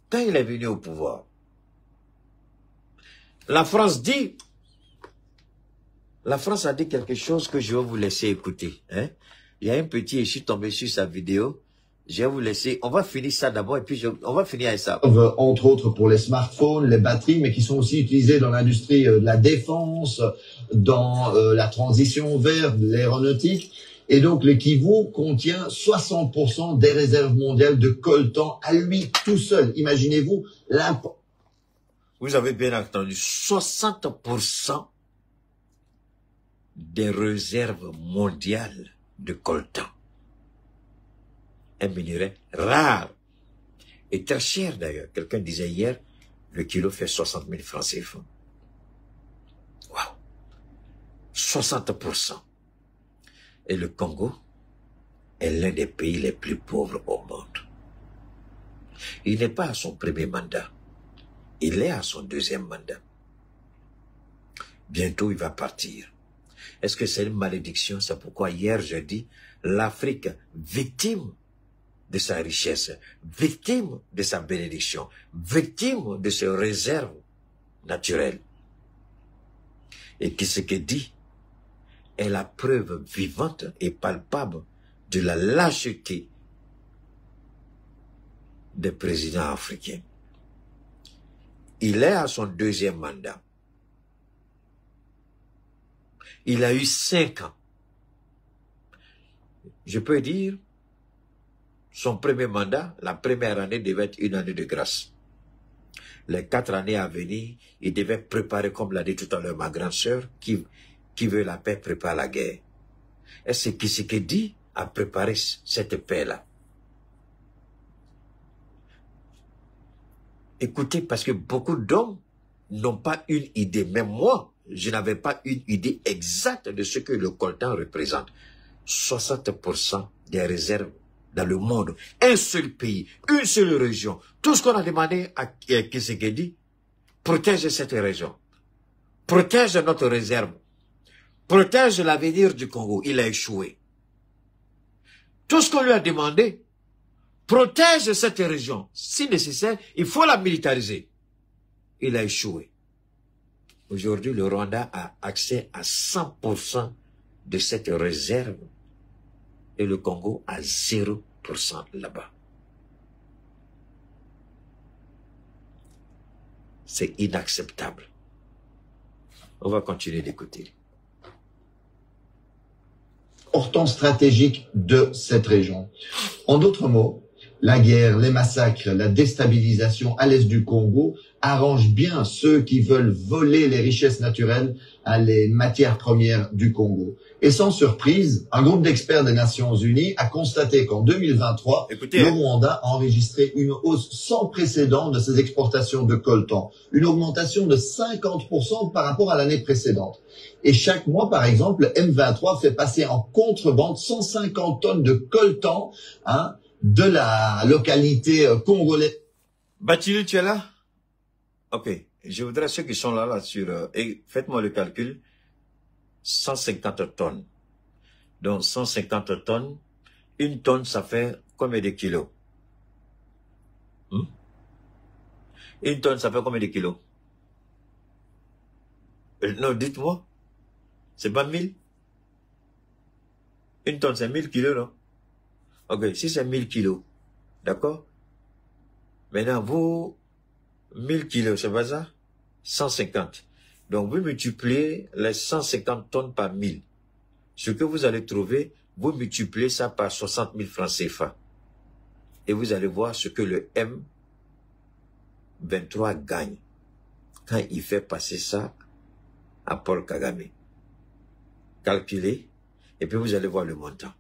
Quand il est venu au pouvoir, la France a dit quelque chose que je vais vous laisser écouter. Hein? Il y a un petit, je suis tombé sur sa vidéo. Je vais vous laisser, on va finir ça d'abord et puis on va finir avec ça. Entre autres pour les smartphones, les batteries, mais qui sont aussi utilisées dans l'industrie de la défense, dans la transition vers l'aéronautique. Et donc le Kivu contient 60% des réserves mondiales de coltan à lui tout seul. Imaginez-vous l'impact. Vous avez bien entendu, 60% des réserves mondiales de coltan. Un minerai rare et très cher d'ailleurs. Quelqu'un disait hier, le kilo fait 60 000 francs CFA. Waouh! 60%. Et le Congo est l'un des pays les plus pauvres au monde. Il n'est pas à son premier mandat. Il est à son deuxième mandat. Bientôt, il va partir. Est-ce que c'est une malédiction? C'est pourquoi hier, je dis, l'Afrique, victime de sa richesse, victime de sa bénédiction, victime de ses réserves naturelles. Et Tshisekedi est la preuve vivante et palpable de la lâcheté des présidents africains. Il est à son deuxième mandat. Il a eu 5 ans. Je peux dire, son premier mandat, la première année devait être une année de grâce. Les 4 années à venir, il devait préparer, comme l'a dit tout à l'heure ma grande sœur, qui veut la paix prépare la guerre. Est-ce que Tshisekedi a préparé cette paix-là? Écoutez, parce que beaucoup d'hommes n'ont pas une idée. Même moi, je n'avais pas une idée exacte de ce que le coltan représente. 60% des réserves dans le monde. Un seul pays, une seule région. Tout ce qu'on a demandé à Tshisekedi, protège cette région. Protège notre réserve. Protège l'avenir du Congo. Il a échoué. Tout ce qu'on lui a demandé, protège cette région. Si nécessaire, il faut la militariser. Il a échoué. Aujourd'hui, le Rwanda a accès à 100% de cette réserve et le Congo à 0% là-bas. C'est inacceptable. On va continuer d'écouter. Important stratégique de cette région. En d'autres mots, la guerre, les massacres, la déstabilisation à l'est du Congo arrangent bien ceux qui veulent voler les richesses naturelles à les matières premières du Congo. Et sans surprise, un groupe d'experts des Nations Unies a constaté qu'en 2023, le Rwanda a enregistré une hausse sans précédent de ses exportations de coltan, une augmentation de 50% par rapport à l'année précédente. Et chaque mois, par exemple, M23 fait passer en contrebande 150 tonnes de coltan, de la localité congolaise. Batilu, tu es là? Ok. Je voudrais ceux qui sont là sur... et faites-moi le calcul. 150 tonnes. Donc 150 tonnes. Une tonne, ça fait combien de kilos? Une tonne, ça fait combien de kilos? Non, dites-moi. C'est pas 1000? Une tonne, c'est 1000 kilos, non? Ok, si c'est 1000 kilos, d'accord? Maintenant, vous, 1000 kilos, c'est pas ça? 150. Donc, vous multipliez les 150 tonnes par 1000. Ce que vous allez trouver, vous multipliez ça par 60 000 francs CFA. Et vous allez voir ce que le M23 gagne quand il fait passer ça à Paul Kagame. Calculez, et puis vous allez voir le montant.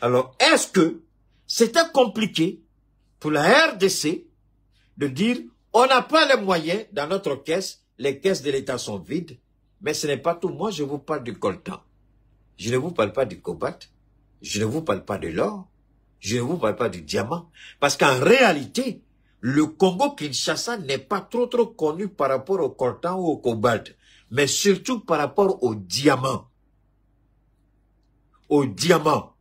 Alors, est-ce que c'était compliqué pour la RDC de dire, on n'a pas les moyens dans notre caisse, les caisses de l'État sont vides, mais ce n'est pas tout. Moi, je vous parle du coltan. Je ne vous parle pas du cobalt. Je ne vous parle pas de l'or. Je ne vous parle pas du diamant. Parce qu'en réalité, le Congo-Kinshasa n'est pas trop connu par rapport au coltan ou au cobalt, mais surtout par rapport au diamant. Au diamant.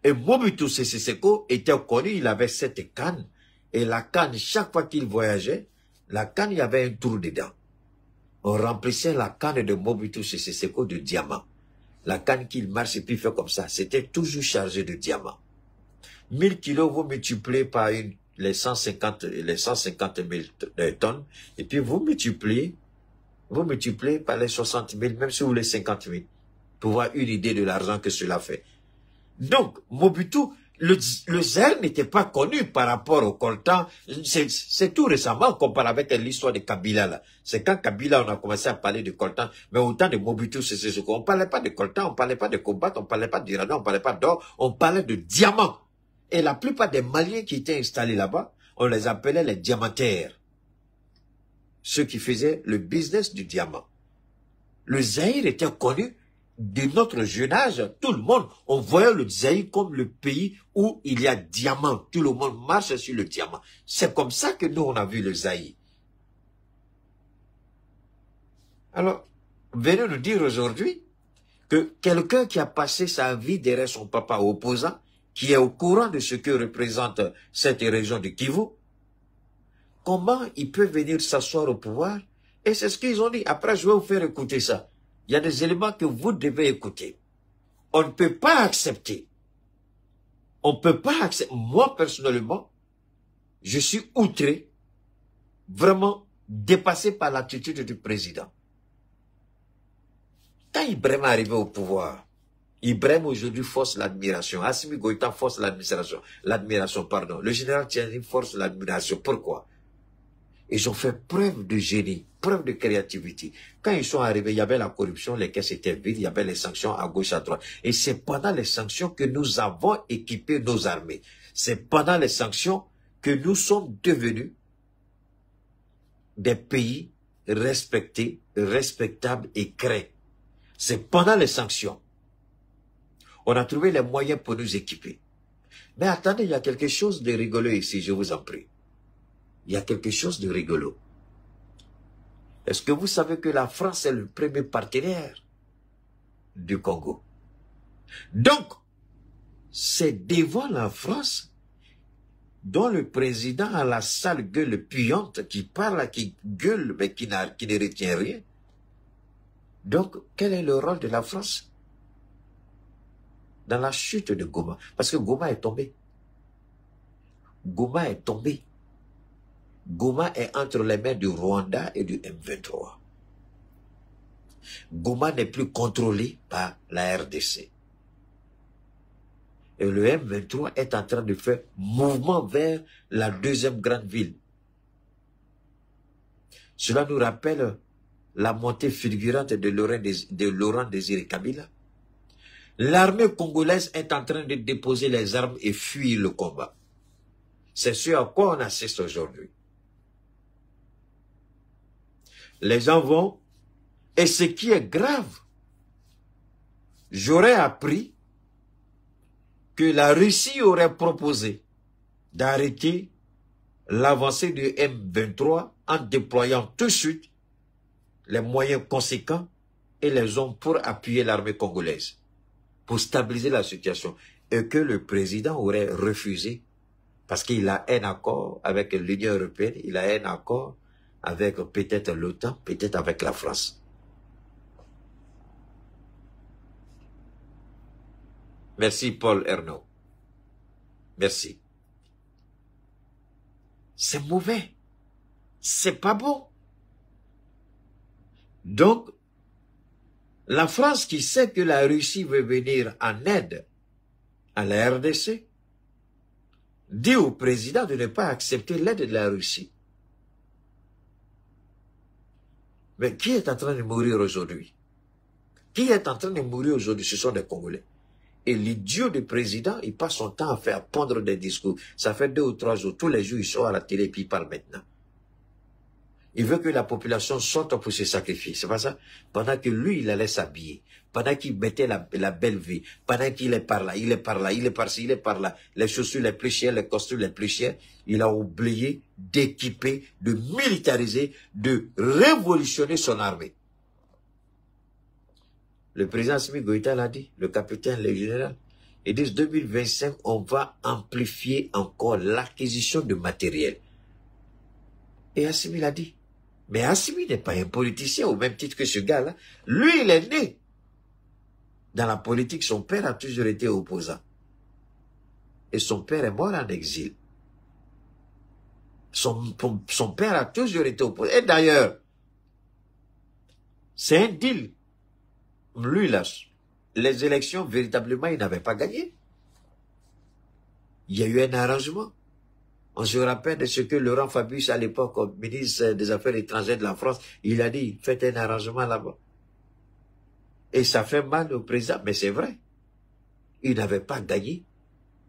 Et Mobutu Sese Seko était connu, il avait cette canne. Et la canne, chaque fois qu'il voyageait, la canne, il y avait un trou dedans. On remplissait la canne de Mobutu Sese Seko de diamants. La canne qu'il marche et puis fait comme ça, c'était toujours chargé de diamants. 1000 kilos, vous multipliez par les 150 000 tonnes, et puis vous multipliez par les 60 000, même si vous les 50 000, pour voir une idée de l'argent que cela fait. Donc, Mobutu, le Zaïre n'était pas connu par rapport au coltan. C'est tout récemment qu'on parle avec l'histoire de Kabila là. C'est quand Kabila on a commencé à parler de coltan. Mais au temps de Mobutu, on parlait pas de coltan, on parlait pas de cobalt, on parlait pas d'uranium, on parlait pas d'or, on parlait de diamants. Et la plupart des Maliens qui étaient installés là-bas, on les appelait les diamantaires. Ceux qui faisaient le business du diamant. Le Zaïre était connu de notre jeune âge, tout le monde, on voyait le Zaïre comme le pays où il y a diamant. Tout le monde marche sur le diamant. C'est comme ça que nous, on a vu le Zaïre. Alors, venez nous dire aujourd'hui que quelqu'un qui a passé sa vie derrière son papa opposant, qui est au courant de ce que représente cette région de Kivu, comment il peut venir s'asseoir au pouvoir? Et c'est ce qu'ils ont dit. Après, je vais vous faire écouter ça. Il y a des éléments que vous devez écouter. On ne peut pas accepter. On ne peut pas accepter. Moi, personnellement, je suis outré. Vraiment, dépassé par l'attitude du président. Quand Ibrahim est arrivé au pouvoir, Ibrahim aujourd'hui force l'admiration. Assimi Goïta force l'admiration. Le général Tiani force l'admiration. Pourquoi? Ils ont fait preuve de génie, preuve de créativité. Quand ils sont arrivés, il y avait la corruption, les caisses étaient vides, il y avait les sanctions à gauche, à droite. Et c'est pendant les sanctions que nous avons équipé nos armées. C'est pendant les sanctions que nous sommes devenus des pays respectés, respectables et créés. C'est pendant les sanctions. On a trouvé les moyens pour nous équiper. Mais attendez, il y a quelque chose de rigolo ici, je vous en prie. Il y a quelque chose de rigolo. Est-ce que vous savez que la France est le premier partenaire du Congo? Donc, c'est devant la France dont le président a la sale gueule puante qui parle, qui gueule, mais qui ne retient rien. Donc, quel est le rôle de la France dans la chute de Goma? Parce que Goma est tombé. Goma est tombé. Goma est entre les mains du Rwanda et du M23. Goma n'est plus contrôlé par la RDC. Et le M23 est en train de faire mouvement vers la deuxième grande ville. Cela nous rappelle la montée fulgurante de Laurent Désiré Kabila. L'armée congolaise est en train de déposer les armes et fuir le combat. C'est ce à quoi on assiste aujourd'hui. Les gens vont, et ce qui est grave, j'aurais appris que la Russie aurait proposé d'arrêter l'avancée du M23 en déployant tout de suite les moyens conséquents et les hommes pour appuyer l'armée congolaise, pour stabiliser la situation, et que le président aurait refusé parce qu'il a un accord avec l'Union européenne, il a un accord avec peut-être l'OTAN, peut-être avec la France. Merci Paul Ernaud. Merci. C'est mauvais. C'est pas bon. Donc, la France qui sait que la Russie veut venir en aide à la RDC, dit au président de ne pas accepter l'aide de la Russie. Mais qui est en train de mourir aujourd'hui? Qui est en train de mourir aujourd'hui? Ce sont des Congolais. Et l'idiot du président, il passe son temps à faire pondre des discours. Ça fait 2 ou 3 jours. Tous les jours, il sort à la télé et puis il parle maintenant. Il veut que la population sorte pour se sacrifier. C'est pas ça? Pendant que lui, il allait s'habiller. Pendant qu'il mettait la belle vie. Pendant qu'il est par là, il est par là, il est par-ci, il est par là. Les chaussures les plus chères, les costumes les plus chers. Il a oublié d'équiper, de militariser, de révolutionner son armée. Le président Assimi Goïta l'a dit, le capitaine, le général. Ils disent 2025, on va amplifier encore l'acquisition de matériel. Et Assimi l'a dit. Mais Assimi n'est pas un politicien au même titre que ce gars-là. Lui, il est né dans la politique. Son père a toujours été opposant. Et son père est mort en exil. Son père a toujours été opposant. Et d'ailleurs, c'est un deal. Lui, là, les élections, véritablement, il n'avait pas gagné. Il y a eu un arrangement. On se rappelle de ce que Laurent Fabius, à l'époque, comme ministre des Affaires étrangères de la France, il a dit, faites un arrangement là-bas. Et ça fait mal au président, mais c'est vrai. Il n'avait pas gagné.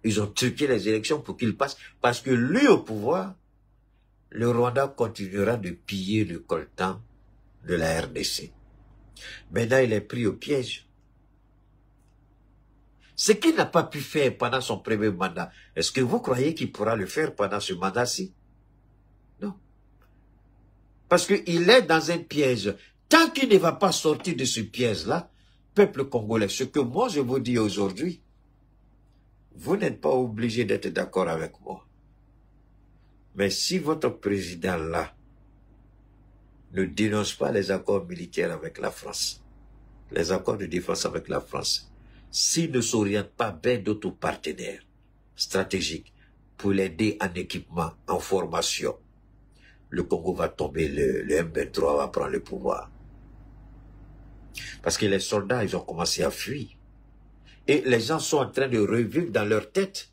Ils ont truqué les élections pour qu'il passe. Parce que lui, au pouvoir, le Rwanda continuera de piller le coltan de la RDC. Maintenant, il est pris au piège. Ce qu'il n'a pas pu faire pendant son premier mandat, est-ce que vous croyez qu'il pourra le faire pendant ce mandat-ci? Non. Parce qu'il est dans un piège. Tant qu'il ne va pas sortir de ce piège-là, peuple congolais, ce que moi je vous dis aujourd'hui, vous n'êtes pas obligé d'être d'accord avec moi. Mais si votre président-là ne dénonce pas les accords militaires avec la France, les accords de défense avec la France, s'il ne s'oriente pas vers d'autres partenaires stratégiques pour l'aider en équipement, en formation, le Congo va tomber, le M23 va prendre le pouvoir. Parce que les soldats, ils ont commencé à fuir. Et les gens sont en train de revivre dans leur tête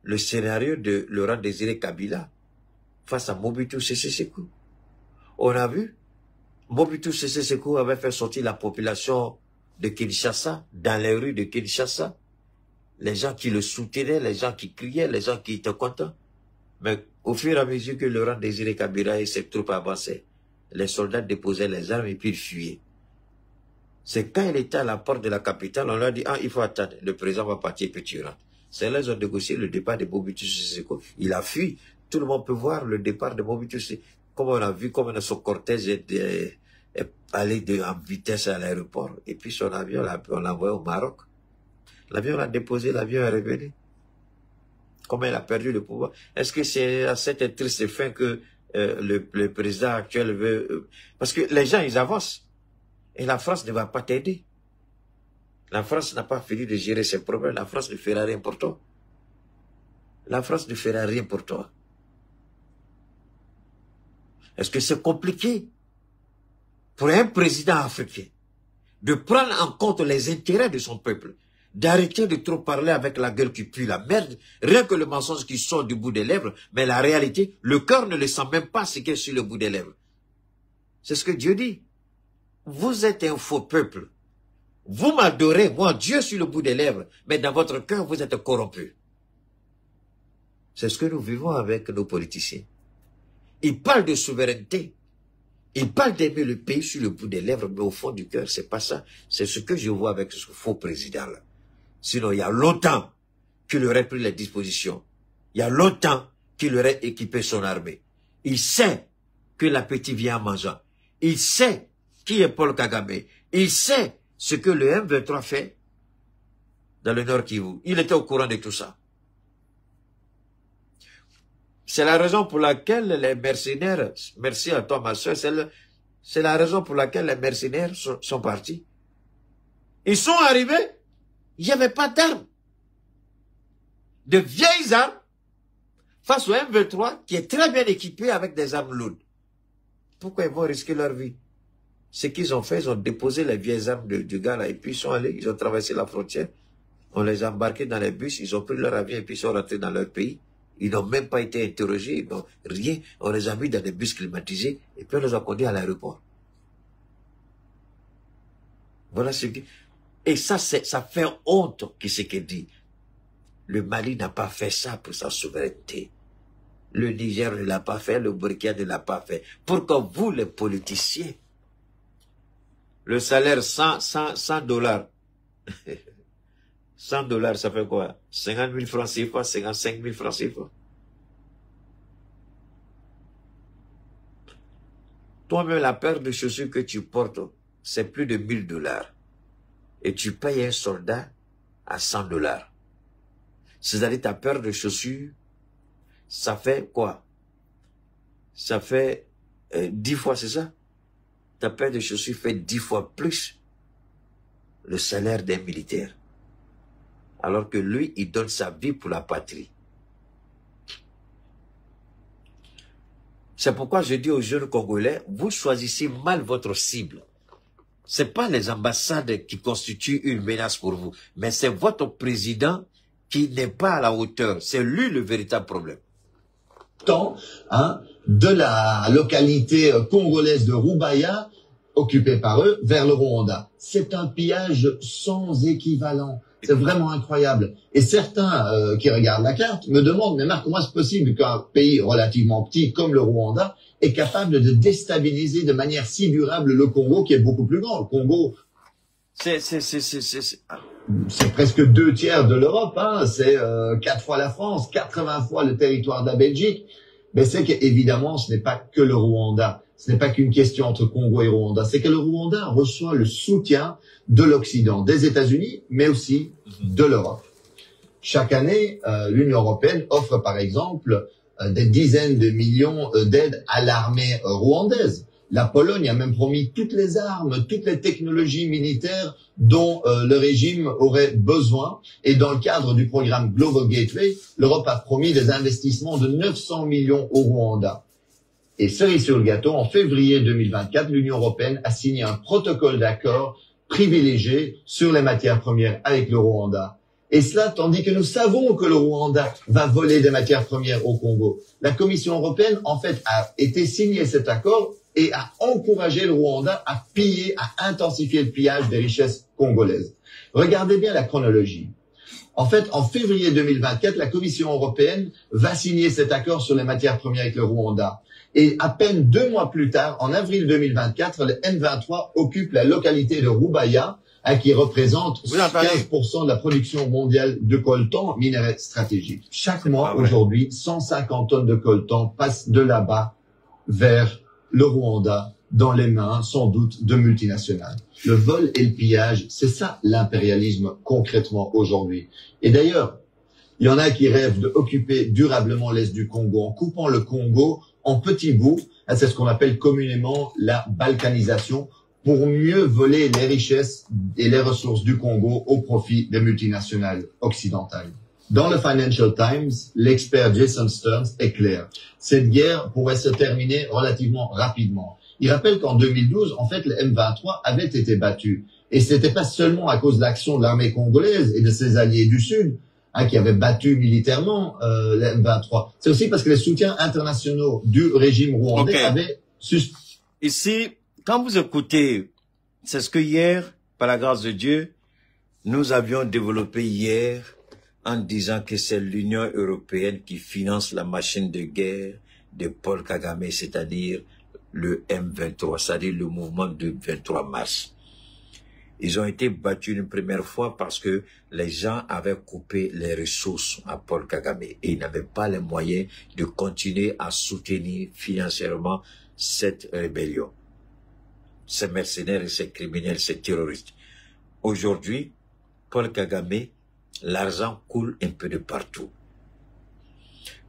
le scénario de Laurent Désiré Kabila face à Mobutu Sese Seko. On a vu, Mobutu Sese Seko avait fait sortir la population de Kinshasa, dans les rues de Kinshasa. Les gens qui le soutenaient, les gens qui criaient, les gens qui étaient contents. Mais au fur et à mesure que Laurent Désiré Kabila et ses troupes avançaient, les soldats déposaient les armes et puis ils fuyaient. C'est quand il était à la porte de la capitale, on leur a dit, ah, il faut attendre, le président va partir, puis tu rentres. C'est là qu'ils ont négocié le départ de Mobutu Sese Seko. Il a fui. Tout le monde peut voir le départ de Mobutu Sese Seko. Comme on a vu, comme son cortège est allé en vitesse à l'aéroport. Et puis son avion, on l'a envoyé au Maroc. L'avion l'a déposé, l'avion est revenu. Comment il a perdu le pouvoir? Est-ce que c'est à cette triste fin que le président actuel veut... parce que les gens, ils avancent. Et la France ne va pas t'aider. La France n'a pas fini de gérer ses problèmes. La France ne fera rien pour toi. La France ne fera rien pour toi. Est-ce que c'est compliqué pour un président africain de prendre en compte les intérêts de son peuple, d'arrêter de trop parler avec la gueule qui pue la merde, rien que le mensonge qui sort du bout des lèvres, mais la réalité, le cœur ne le sent même pas ce qui est sur le bout des lèvres. C'est ce que Dieu dit. Vous êtes un faux peuple. Vous m'adorez, moi, Dieu sur le bout des lèvres, mais dans votre cœur, vous êtes corrompu. C'est ce que nous vivons avec nos politiciens. Ils parlent de souveraineté. Ils parlent d'aimer le pays sur le bout des lèvres, mais au fond du cœur, c'est pas ça. C'est ce que je vois avec ce faux président-là. Sinon, il y a longtemps qu'il aurait pris les dispositions. Il y a longtemps qu'il aurait équipé son armée. Il sait que l'appétit vient en mangeant. Il sait qui est Paul Kagame. Il sait ce que le M23 fait dans le Nord Kivu. Il était au courant de tout ça. C'est la raison pour laquelle les mercenaires, merci à toi ma soeur, c'est la raison pour laquelle les mercenaires sont partis. Ils sont arrivés, il n'y avait pas d'armes. De vieilles armes, face au M23 qui est très bien équipé avec des armes lourdes. Pourquoi ils vont risquer leur vie? Ce qu'ils ont fait, ils ont déposé les vieilles armes du gars là, et puis ils sont allés, ils ont traversé la frontière, on les a embarqués dans les bus, ils ont pris leur avion et puis ils sont rentrés dans leur pays. Ils n'ont même pas été interrogés, ils n'ont rien, on les a mis dans des bus climatisés et puis on les a conduits à l'aéroport. Voilà ce qui... Et ça fait honte ce qu'il dit. Le Mali n'a pas fait ça pour sa souveraineté. Le Niger ne l'a pas fait, le Burkina ne l'a pas fait. Pourquoi vous, les politiciens, le salaire 100 $, 100 $, ça fait quoi? 50 000 francs CFA, 55 000 francs CFA. Toi-même, la paire de chaussures que tu portes, c'est plus de 1000 $. Et tu payes un soldat à 100 $. C'est-à-dire ta paire de chaussures, ça fait quoi? Ça fait 10 fois, c'est ça? Ta paire de chaussures fait 10 fois plus le salaire d'un militaire. Alors que lui, il donne sa vie pour la patrie. C'est pourquoi je dis aux jeunes Congolais, vous choisissez mal votre cible. Ce n'est pas les ambassades qui constituent une menace pour vous, mais c'est votre président qui n'est pas à la hauteur. C'est lui le véritable problème. De la localité congolaise de Rubaya, occupée par eux, vers le Rwanda. C'est un pillage sans équivalent. C'est vraiment incroyable. Et certains qui regardent la carte me demandent, mais Marc, comment est-ce possible qu'un pays relativement petit comme le Rwanda est capable de déstabiliser de manière si durable le Congo, qui est beaucoup plus grand. Le Congo, c'est presque 2/3 de l'Europe, hein. C'est 4 fois la France, 80 fois le territoire de la Belgique. Mais c'est qu'évidemment, ce n'est pas que le Rwanda. Ce n'est pas qu'une question entre Congo et Rwanda. C'est que le Rwanda reçoit le soutien de l'Occident, des États-Unis, mais aussi de l'Europe. Chaque année, l'Union européenne offre par exemple des dizaines de millions d'aides à l'armée rwandaise. La Pologne a même promis toutes les armes, toutes les technologies militaires dont le régime aurait besoin. Et dans le cadre du programme Global Gateway, l'Europe a promis des investissements de 900 millions au Rwanda. Et cerise sur le gâteau, en février 2024, l'Union européenne a signé un protocole d'accord privilégié sur les matières premières avec le Rwanda. Et cela tandis que nous savons que le Rwanda va voler des matières premières au Congo. La Commission européenne, en fait, a été signé cet accord et a encouragé le Rwanda à piller, à intensifier le pillage des richesses congolaises. Regardez bien la chronologie. En fait, en février 2024, la Commission européenne va signer cet accord sur les matières premières avec le Rwanda. Et à peine 2 mois plus tard, en avril 2024, le M23 occupe la localité de Rubaya, qui représente 15% de la production mondiale de coltan, minerai stratégique. Chaque mois, aujourd'hui, 150 tonnes de coltan passent de là-bas vers le Rwanda, dans les mains, sans doute, de multinationales. Le vol et le pillage, c'est ça l'impérialisme concrètement aujourd'hui. Et d'ailleurs, il y en a qui rêvent d'occuper durablement l'Est du Congo en coupant le Congo en petits bouts. C'est ce qu'on appelle communément la balkanisation, pour mieux voler les richesses et les ressources du Congo au profit des multinationales occidentales. Dans le Financial Times, l'expert Jason Stearns est clair. Cette guerre pourrait se terminer relativement rapidement. Il rappelle qu'en 2012, en fait, le M23 avait été battu. Et c'était pas seulement à cause de l'action de l'armée congolaise et de ses alliés du Sud, qui avaient battu militairement le M23. C'est aussi parce que les soutiens internationaux du régime rwandais avaient Ici, quand vous écoutez, c'est ce que hier, par la grâce de Dieu, nous avions développé hier en disant que c'est l'Union européenne qui finance la machine de guerre de Paul Kagame, c'est-à-dire le M23, c'est-à-dire le mouvement du 23 mars. Ils ont été battus une première fois parce que les gens avaient coupé les ressources à Paul Kagame et ils n'avaient pas les moyens de continuer à soutenir financièrement cette rébellion. Ces mercenaires et ces criminels, ces terroristes. Aujourd'hui, Paul Kagame, l'argent coule un peu de partout.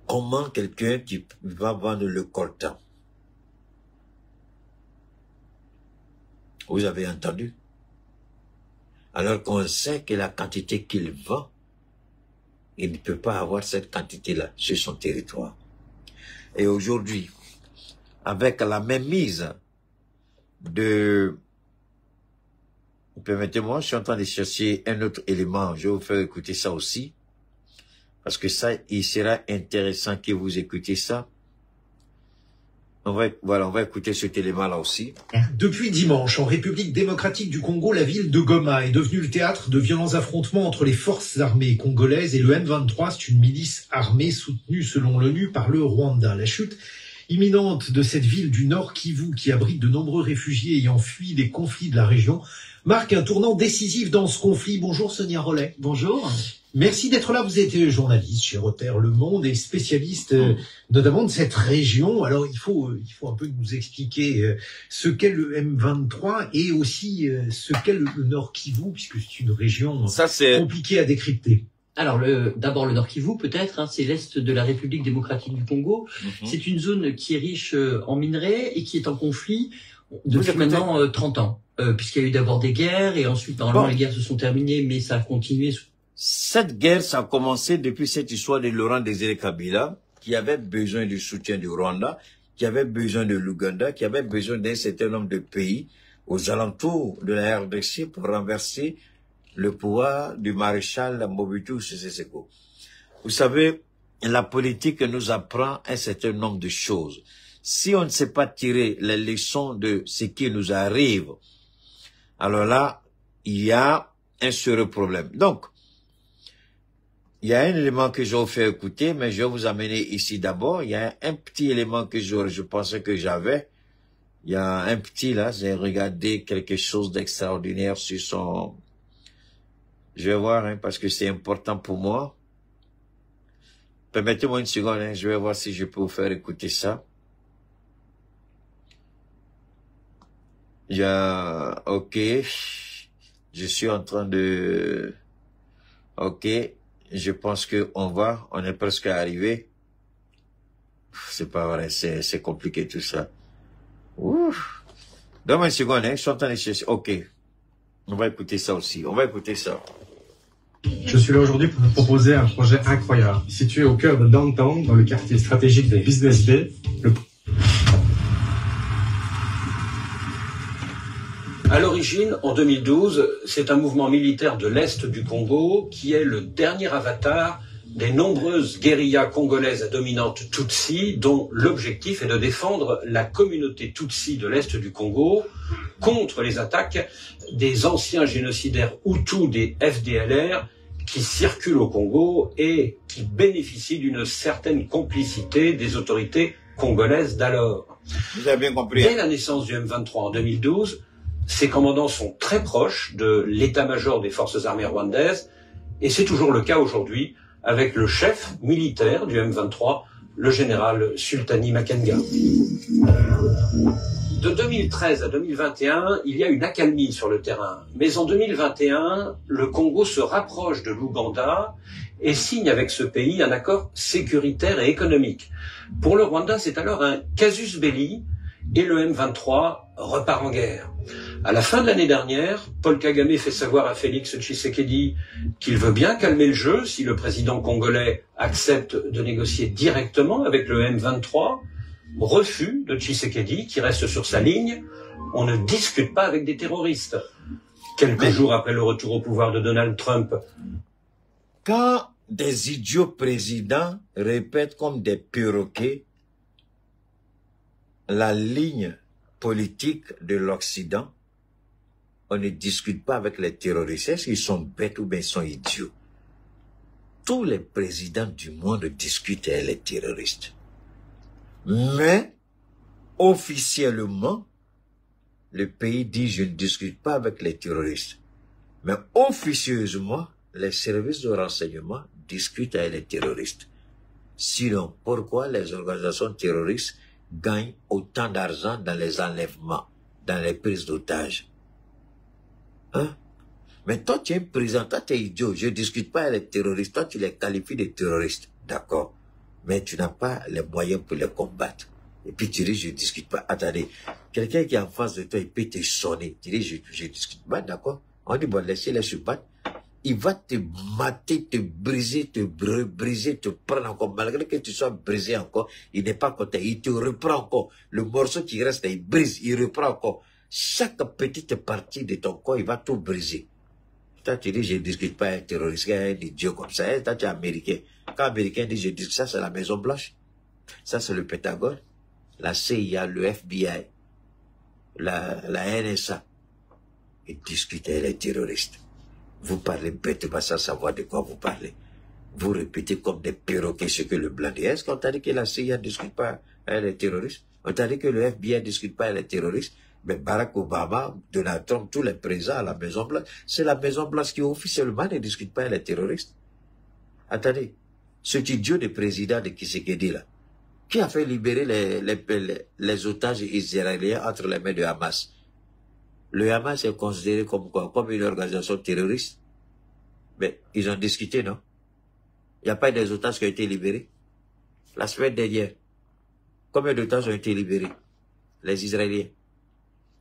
Comment quelqu'un qui va vendre le coltan? Vous avez entendu? Alors qu'on sait que la quantité qu'il vend, il ne peut pas avoir cette quantité-là sur son territoire. Et aujourd'hui, avec la même mise de... Permettez-moi, je suis en train de chercher un autre élément. Je vais vous faire écouter ça aussi. Parce que ça, il sera intéressant que vous écoutiez ça. On va écouter cet élément-là aussi. Depuis dimanche, en République démocratique du Congo, la ville de Goma est devenue le théâtre de violents affrontements entre les forces armées congolaises et le M23. C'est une milice armée soutenue, selon l'ONU, par le Rwanda. La chute imminente de cette ville du Nord Kivu, qui abrite de nombreux réfugiés ayant fui les conflits de la région, marque un tournant décisif dans ce conflit. Bonjour Sonia Rollet. Bonjour. Merci d'être là. Vous êtes journaliste chez Reuters Le Monde et spécialiste notamment de cette région. Alors il faut un peu nous expliquer ce qu'est le M23 et aussi ce qu'est le Nord Kivu, puisque c'est une région compliquée à décrypter. Alors d'abord le Nord Kivu peut-être, c'est l'est de la République démocratique du Congo. C'est une zone qui est riche en minerais et qui est en conflit depuis maintenant 30 ans. Puisqu'il y a eu d'abord des guerres et ensuite normalement les guerres se sont terminées, mais ça a continué. Cette guerre, ça a commencé depuis cette histoire de Laurent Désiré Kabila, qui avait besoin du soutien du Rwanda, qui avait besoin de l'Ouganda, qui avait besoin d'un certain nombre de pays aux alentours de la RDC pour renverser le pouvoir du maréchal Mobutu Sese Seko. Vous savez, la politique nous apprend un certain nombre de choses. Si on ne sait pas tirer les leçons de ce qui nous arrive, alors là, il y a un sérieux problème. Donc, il y a un élément que je vais vous faire écouter, mais je vais vous amener ici d'abord. Il y a un petit élément que je pensais que j'avais. Il y a un petit là, j'ai regardé quelque chose d'extraordinaire sur son... Je vais voir, parce que c'est important pour moi. Permettez-moi une seconde, je vais voir si je peux vous faire écouter ça. Il y a... Ok. Je suis en train de... Ok. Je pense que on est presque arrivé. C'est pas vrai, c'est compliqué tout ça. Ouf. Donne-moi une seconde, je suis en train de chercher. Ok. On va écouter ça aussi. On va écouter ça. Je suis là aujourd'hui pour vous proposer un projet incroyable. Situé au cœur de Downtown, dans le quartier stratégique des Business Bay, À l'origine, en 2012, c'est un mouvement militaire de l'Est du Congo qui est le dernier avatar des nombreuses guérillas congolaises à dominante Tutsi, dont l'objectif est de défendre la communauté Tutsi de l'Est du Congo contre les attaques des anciens génocidaires Hutus des FDLR qui circulent au Congo et qui bénéficient d'une certaine complicité des autorités congolaises d'alors. Vous avez bien compris. Dès la naissance du M23 en 2012, ses commandants sont très proches de l'état-major des forces armées rwandaises et c'est toujours le cas aujourd'hui avec le chef militaire du M23, le général Sultani Makenga. De 2013 à 2021, il y a une accalmie sur le terrain. Mais en 2021, le Congo se rapproche de l'Ouganda et signe avec ce pays un accord sécuritaire et économique. Pour le Rwanda, c'est alors un casus belli et le M23 repart en guerre. À la fin de l'année dernière, Paul Kagame fait savoir à Félix Tshisekedi qu'il veut bien calmer le jeu si le président congolais accepte de négocier directement avec le M23. Refus de Tshisekedi qui reste sur sa ligne. On ne discute pas avec des terroristes. Quelques jours après le retour au pouvoir de Donald Trump. Quand des idiots présidents répètent comme des perroquets la ligne politique de l'Occident, on ne discute pas avec les terroristes. Est-ce qu'ils sont bêtes ou bien ils sont idiots? Tous les présidents du monde discutent avec les terroristes. Mais, officiellement, le pays dit je ne discute pas avec les terroristes. Mais officieusement, les services de renseignement discutent avec les terroristes. Sinon, pourquoi les organisations terroristes gagnent autant d'argent dans les enlèvements, dans les prises d'otages? Hein? Mais toi, tu es un président, toi, tu es idiot. Je ne discute pas avec les terroristes. Toi, tu les qualifies de terroristes. D'accord. Mais tu n'as pas les moyens pour les combattre. Et puis tu dis, je ne discute pas. Attendez, quelqu'un qui est en face de toi, il peut te sonner. Tu dis, je ne discute pas, d'accord. On dit, bon, laissez-les se battre. Il va te mater, te briser, te prendre encore. Malgré que tu sois brisé encore, il n'est pas content. Il te reprend encore. Le morceau qui reste, il brise, il reprend encore. Chaque petite partie de ton corps, il va tout briser. Toi, tu dis, je ne discute pas avec un terroriste, un idiot comme ça. Toi, tu es américain. Quand l'Américain dit, je discute, ça, c'est la Maison Blanche. Ça, c'est le Pentagone. La CIA, le FBI, la NSA. Ils discutent avec les terroristes. Vous parlez bêtement sans savoir de quoi vous parlez. Vous répétez comme des perroquets ce que le blanc dit. Est-ce qu'on t'a dit que la CIA ne discute pas avec les terroristes? On t'a dit que le FBI ne discute pas avec les terroristes? Mais Barack Obama, Donald Trump, tous les présidents à la Maison Blanche, c'est la Maison Blanche qui officiellement ne discute pas avec les terroristes. Attendez, cet idiot de président de Tshisekedi là, qui a fait libérer les otages israéliens entre les mains de Hamas? Le Hamas est considéré comme quoi? Comme une organisation terroriste. Mais ils ont discuté, non? Il n'y a pas des otages qui ont été libérés? La semaine dernière, combien d'otages ont été libérés? Les Israéliens.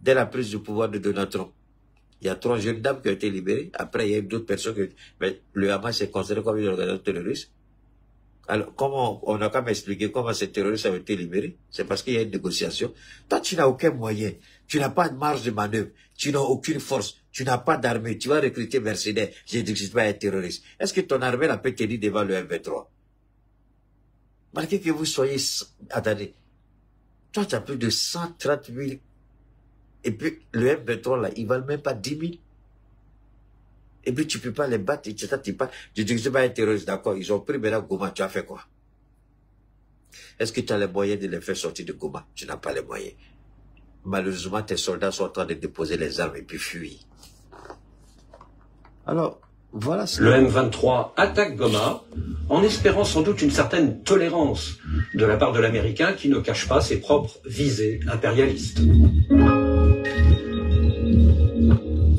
Dès la prise du pouvoir de Donald Trump. Il y a 3 jeunes dames qui ont été libérées. Après, il y a eu d'autres personnes qui... Mais le Hamas est considéré comme une organisation terroriste. Alors, comment, on a quand même expliqué comment ces terroristes ont été libérés? C'est parce qu'il y a une négociation. Toi, tu n'as aucun moyen. Tu n'as pas de marge de manœuvre. Tu n'as aucune force. Tu n'as pas d'armée. Tu vas recruter mercenaires. Je ne dis pas être terroriste. Est-ce que ton armée la peut tenir devant le M23? Malgré que vous soyez... Attendez. Toi, tu as plus de 130 000. Et puis, le M23, là, ils ne valent même pas 10 000. Et puis, tu ne peux pas les battre, etc. Je dis que c'est pas un terroriste, d'accord. Ils ont pris maintenant Goma, tu as fait quoi? Est-ce que tu as les moyens de les faire sortir de Goma? Tu n'as pas les moyens. Malheureusement, tes soldats sont en train de déposer les armes et puis fuir. Alors, voilà. Le M23 attaque Goma en espérant sans doute une certaine tolérance de la part de l'Américain qui ne cache pas ses propres visées impérialistes.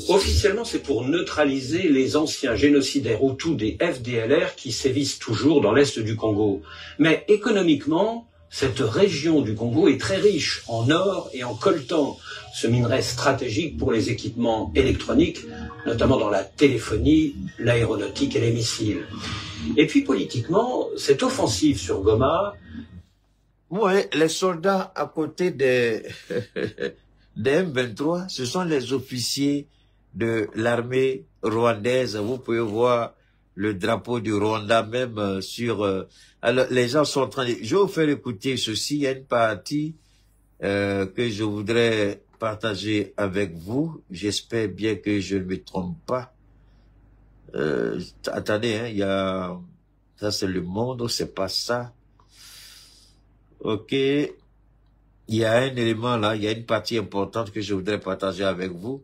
Officiellement, c'est pour neutraliser les anciens génocidaires Hutus des FDLR qui sévissent toujours dans l'est du Congo. Mais économiquement, cette région du Congo est très riche en or et en coltan, ce minerai stratégique pour les équipements électroniques, notamment dans la téléphonie, l'aéronautique et les missiles. Et puis politiquement, cette offensive sur Goma... Ouais, les soldats à côté de des M23, ce sont les officiers de l'armée rwandaise. Vous pouvez voir le drapeau du Rwanda même sur... alors, les gens sont en train de... Je vais vous faire écouter ceci. Il y a une partie que je voudrais partager avec vous. J'espère bien que je ne me trompe pas. Attendez, hein, il y a... Ça, c'est Le Monde, c'est pas ça. Ok. Il y a un élément là, il y a une partie importante que je voudrais partager avec vous.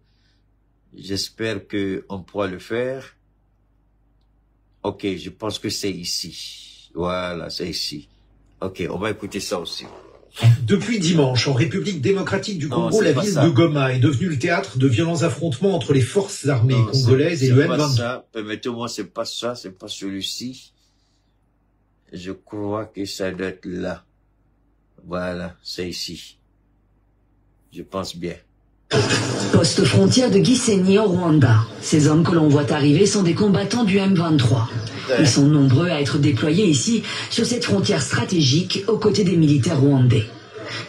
J'espère qu'on pourra le faire. Ok, je pense que c'est ici. Voilà, c'est ici. Ok, on va écouter ça aussi. Depuis dimanche, en République démocratique du Congo, la ville de Goma est devenue le théâtre de violents affrontements entre les forces armées congolaises et le M23. Permettez-moi, c'est pas ça, c'est pas celui-ci. Je crois que ça doit être là. Voilà, c'est ici. Je pense bien. Poste frontière de Gisenyi au Rwanda. Ces hommes que l'on voit arriver sont des combattants du M23. Ils sont nombreux à être déployés ici, sur cette frontière stratégique, aux côtés des militaires rwandais.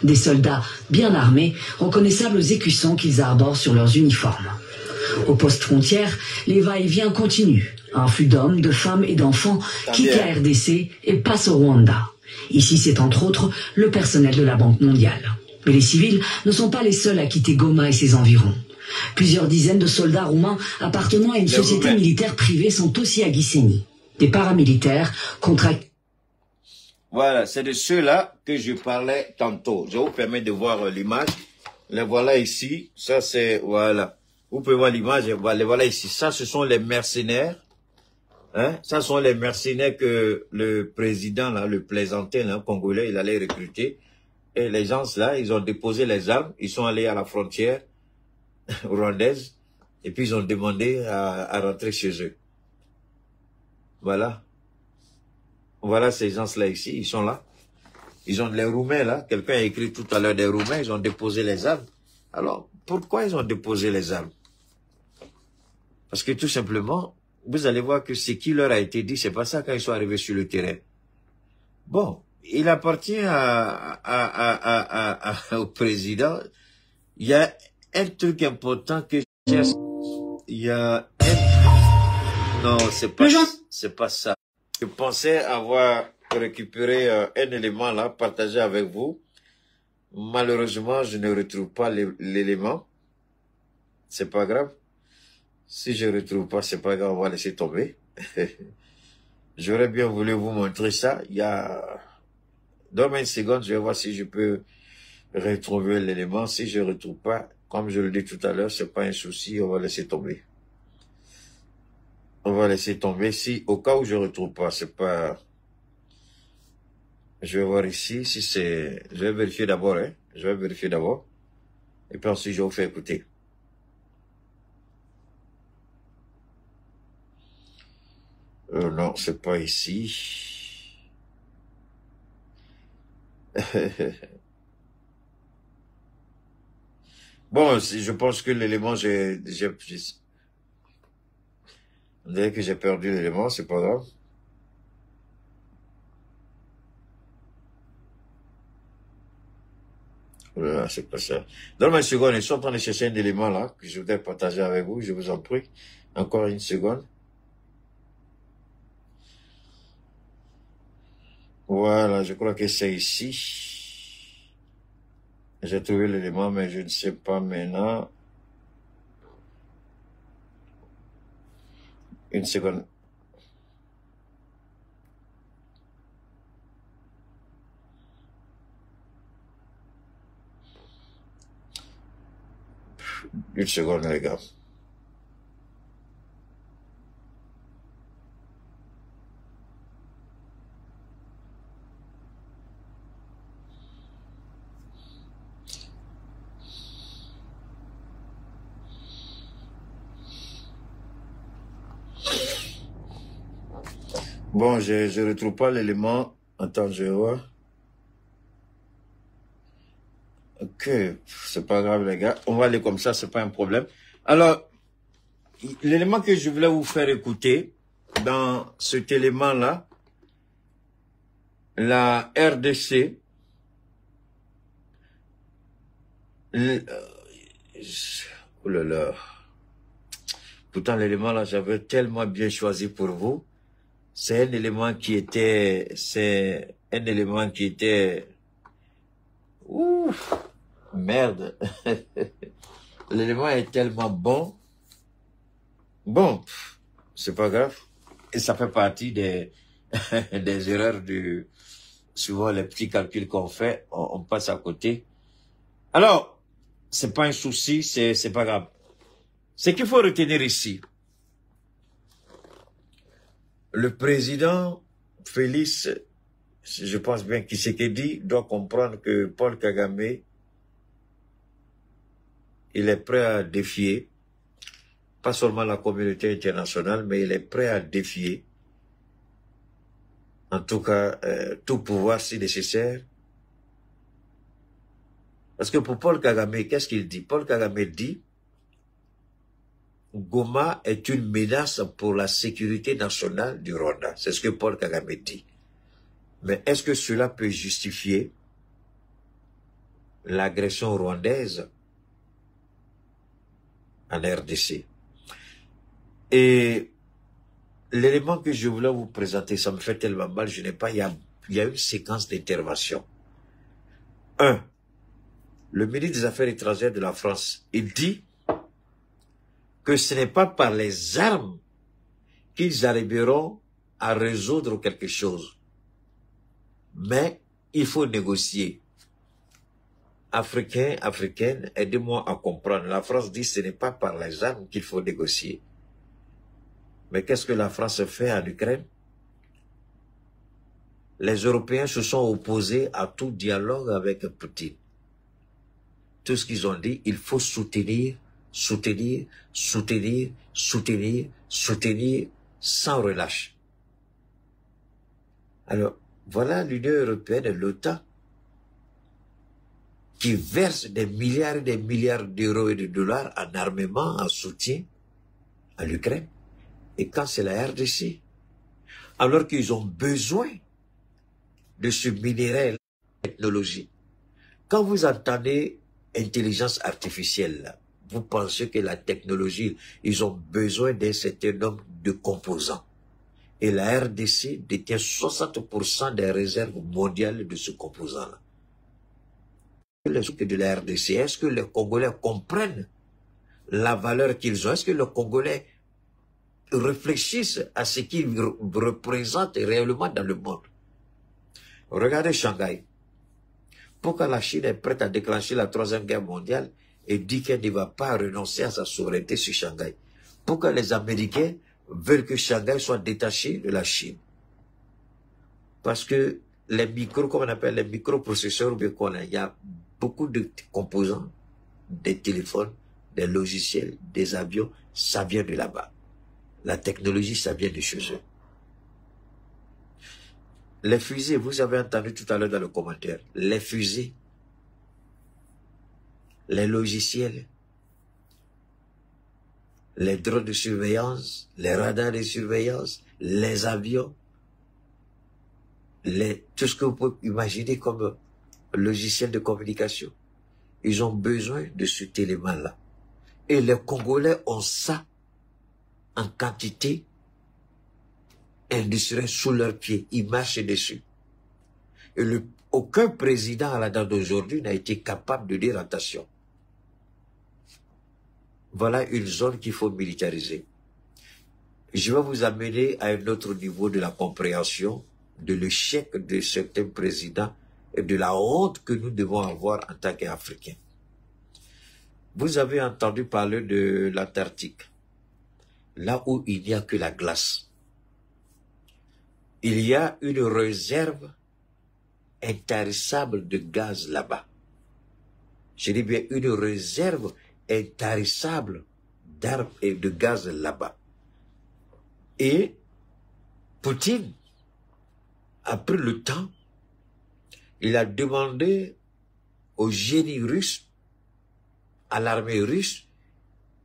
Des soldats bien armés, reconnaissables aux écussons qu'ils arborent sur leurs uniformes. Au poste frontière, les va-et-vient continuent. Un flux d'hommes, de femmes et d'enfants quittent la RDC et passent au Rwanda. Ici, c'est entre autres le personnel de la Banque mondiale. Mais les civils ne sont pas les seuls à quitter Goma et ses environs. Plusieurs dizaines de soldats roumains appartenant à une société militaire privée sont aussi à Gisenyi. Des paramilitaires contractés. Voilà, c'est de ceux-là que je parlais tantôt. Je vous permets de voir l'image. Les voilà ici. Ça, c'est... Voilà. Vous pouvez voir l'image. Les voilà ici. Ça, ce sont les mercenaires. Hein? Ça sont les mercenaires que le président, là, le plaisantin, là, congolais, il allait recruter. Et les gens, là, ils ont déposé les armes. Ils sont allés à la frontière rwandaise. Et puis, ils ont demandé à rentrer chez eux. Voilà. Voilà ces gens-là ici. Ils sont là. Ils ont les Roumains, là. Quelqu'un a écrit tout à l'heure des Roumains. Ils ont déposé les armes. Alors, pourquoi ils ont déposé les armes? Parce que tout simplement, vous allez voir que ce qui leur a été dit, c'est pas ça quand ils sont arrivés sur le terrain. Bon, il appartient au président. Il y a un truc important que il y a un... Non, c'est pas ça. Je pensais avoir récupéré un élément là, partagé avec vous. Malheureusement, je ne retrouve pas l'élément. C'est pas grave. Si je ne retrouve pas, c'est pas grave, on va laisser tomber. J'aurais bien voulu vous montrer ça. Il y a... Donne-moi une seconde, je vais voir si je peux retrouver l'élément. Si je ne retrouve pas, comme je le dis tout à l'heure, c'est pas un souci, on va laisser tomber. On va laisser tomber. Si, au cas où je ne retrouve pas, c'est pas... Je vais voir ici, si c'est... Je vais vérifier d'abord, hein. Je vais vérifier d'abord. Et puis ensuite, je vous fais écouter. Non, c'est pas ici. Bon, je pense que l'élément, on dirait que j'ai perdu l'élément, c'est pas grave. Voilà, c'est pas ça. Donne-moi une seconde, je suis en train de chercher un élément là, que je voudrais partager avec vous, je vous en prie. Encore une seconde. Voilà, je crois que c'est ici. J'ai trouvé l'élément, mais je ne sais pas maintenant. Une seconde. Une seconde, les gars. Bon, je retrouve pas l'élément. Attends, je vois. Ok, c'est pas grave les gars. On va aller comme ça, c'est pas un problème. Alors, l'élément que je voulais vous faire écouter, dans cet élément-là, la RDC, Oh là là. Pourtant, l'élément là, j'avais tellement bien choisi pour vous. C'est un élément qui était... Ouf, merde. L'élément est tellement bon. Bon, c'est pas grave. Et ça fait partie des, des erreurs du... Souvent, les petits calculs qu'on fait, on passe à côté. Alors, c'est pas un souci, c'est pas grave. Ce qu'il faut retenir ici, le président Félix, je pense bien qu'il s'est dit, doit comprendre que Paul Kagame, il est prêt à défier, pas seulement la communauté internationale, mais il est prêt à défier, en tout cas, tout pouvoir si nécessaire. Parce que pour Paul Kagame, qu'est-ce qu'il dit? Paul Kagame dit, Goma est une menace pour la sécurité nationale du Rwanda. C'est ce que Paul Kagame dit. Mais est-ce que cela peut justifier l'agression rwandaise en RDC? Et l'élément que je voulais vous présenter, ça me fait tellement mal, je n'ai pas, il y a une séquence d'intervention. 1. Le ministre des Affaires étrangères de la France, il dit que ce n'est pas par les armes qu'ils arriveront à résoudre quelque chose. Mais il faut négocier. Africains, Africaines, aidez-moi à comprendre. La France dit que ce n'est pas par les armes qu'il faut négocier. Mais qu'est-ce que la France fait en Ukraine? Les Européens se sont opposés à tout dialogue avec Poutine. Tout ce qu'ils ont dit, il faut soutenir, soutenir, soutenir, soutenir, soutenir, sans relâche. Alors, voilà l'Union européenne et l'OTAN qui versent des milliards et des milliards d'euros et de dollars en armement, en soutien à l'Ukraine. Et quand c'est la RDC, alors qu'ils ont besoin de ce minerai, la technologie. Quand vous entendez intelligence artificielle, là, vous pensez que la technologie, ils ont besoin d'un certain nombre de composants. Et la RDC détient 60% des réserves mondiales de ce composant-là. Les trucs de la RDC, est-ce que les Congolais comprennent la valeur qu'ils ont? Est-ce que les Congolais réfléchissent à ce qu'ils représentent réellement dans le monde? Regardez Shanghai. Pourquoi la Chine est prête à déclencher la 3e guerre mondiale et dit qu'elle ne va pas renoncer à sa souveraineté sur Shanghai? Pourquoi les Américains veulent que Shanghai soit détaché de la Chine? Parce que les micros, comme on appelle les microprocesseurs, il y a beaucoup de composants, des téléphones, des logiciels, des avions, ça vient de là-bas. La technologie, ça vient de chez eux. Les fusées, vous avez entendu tout à l'heure dans le commentaire, les fusées, les logiciels, les drones de surveillance, les radars de surveillance, les avions, tout ce que vous pouvez imaginer comme logiciel de communication. Ils ont besoin de cet élément-là. Et les Congolais ont ça en quantité industrielle sous leurs pieds. Ils marchent dessus. Et aucun président à la date d'aujourd'hui n'a été capable de dire attention. Voilà une zone qu'il faut militariser. Je vais vous amener à un autre niveau de la compréhension de l'échec de certains présidents et de la honte que nous devons avoir en tant qu'Africains. Vous avez entendu parler de l'Antarctique, là où il n'y a que la glace. Il y a une réserve intarissable de gaz là-bas. Je dis bien une réserve intarissable d'arbres et de gaz là-bas. Et Poutine a pris le temps, il a demandé au génie russe, à l'armée russe,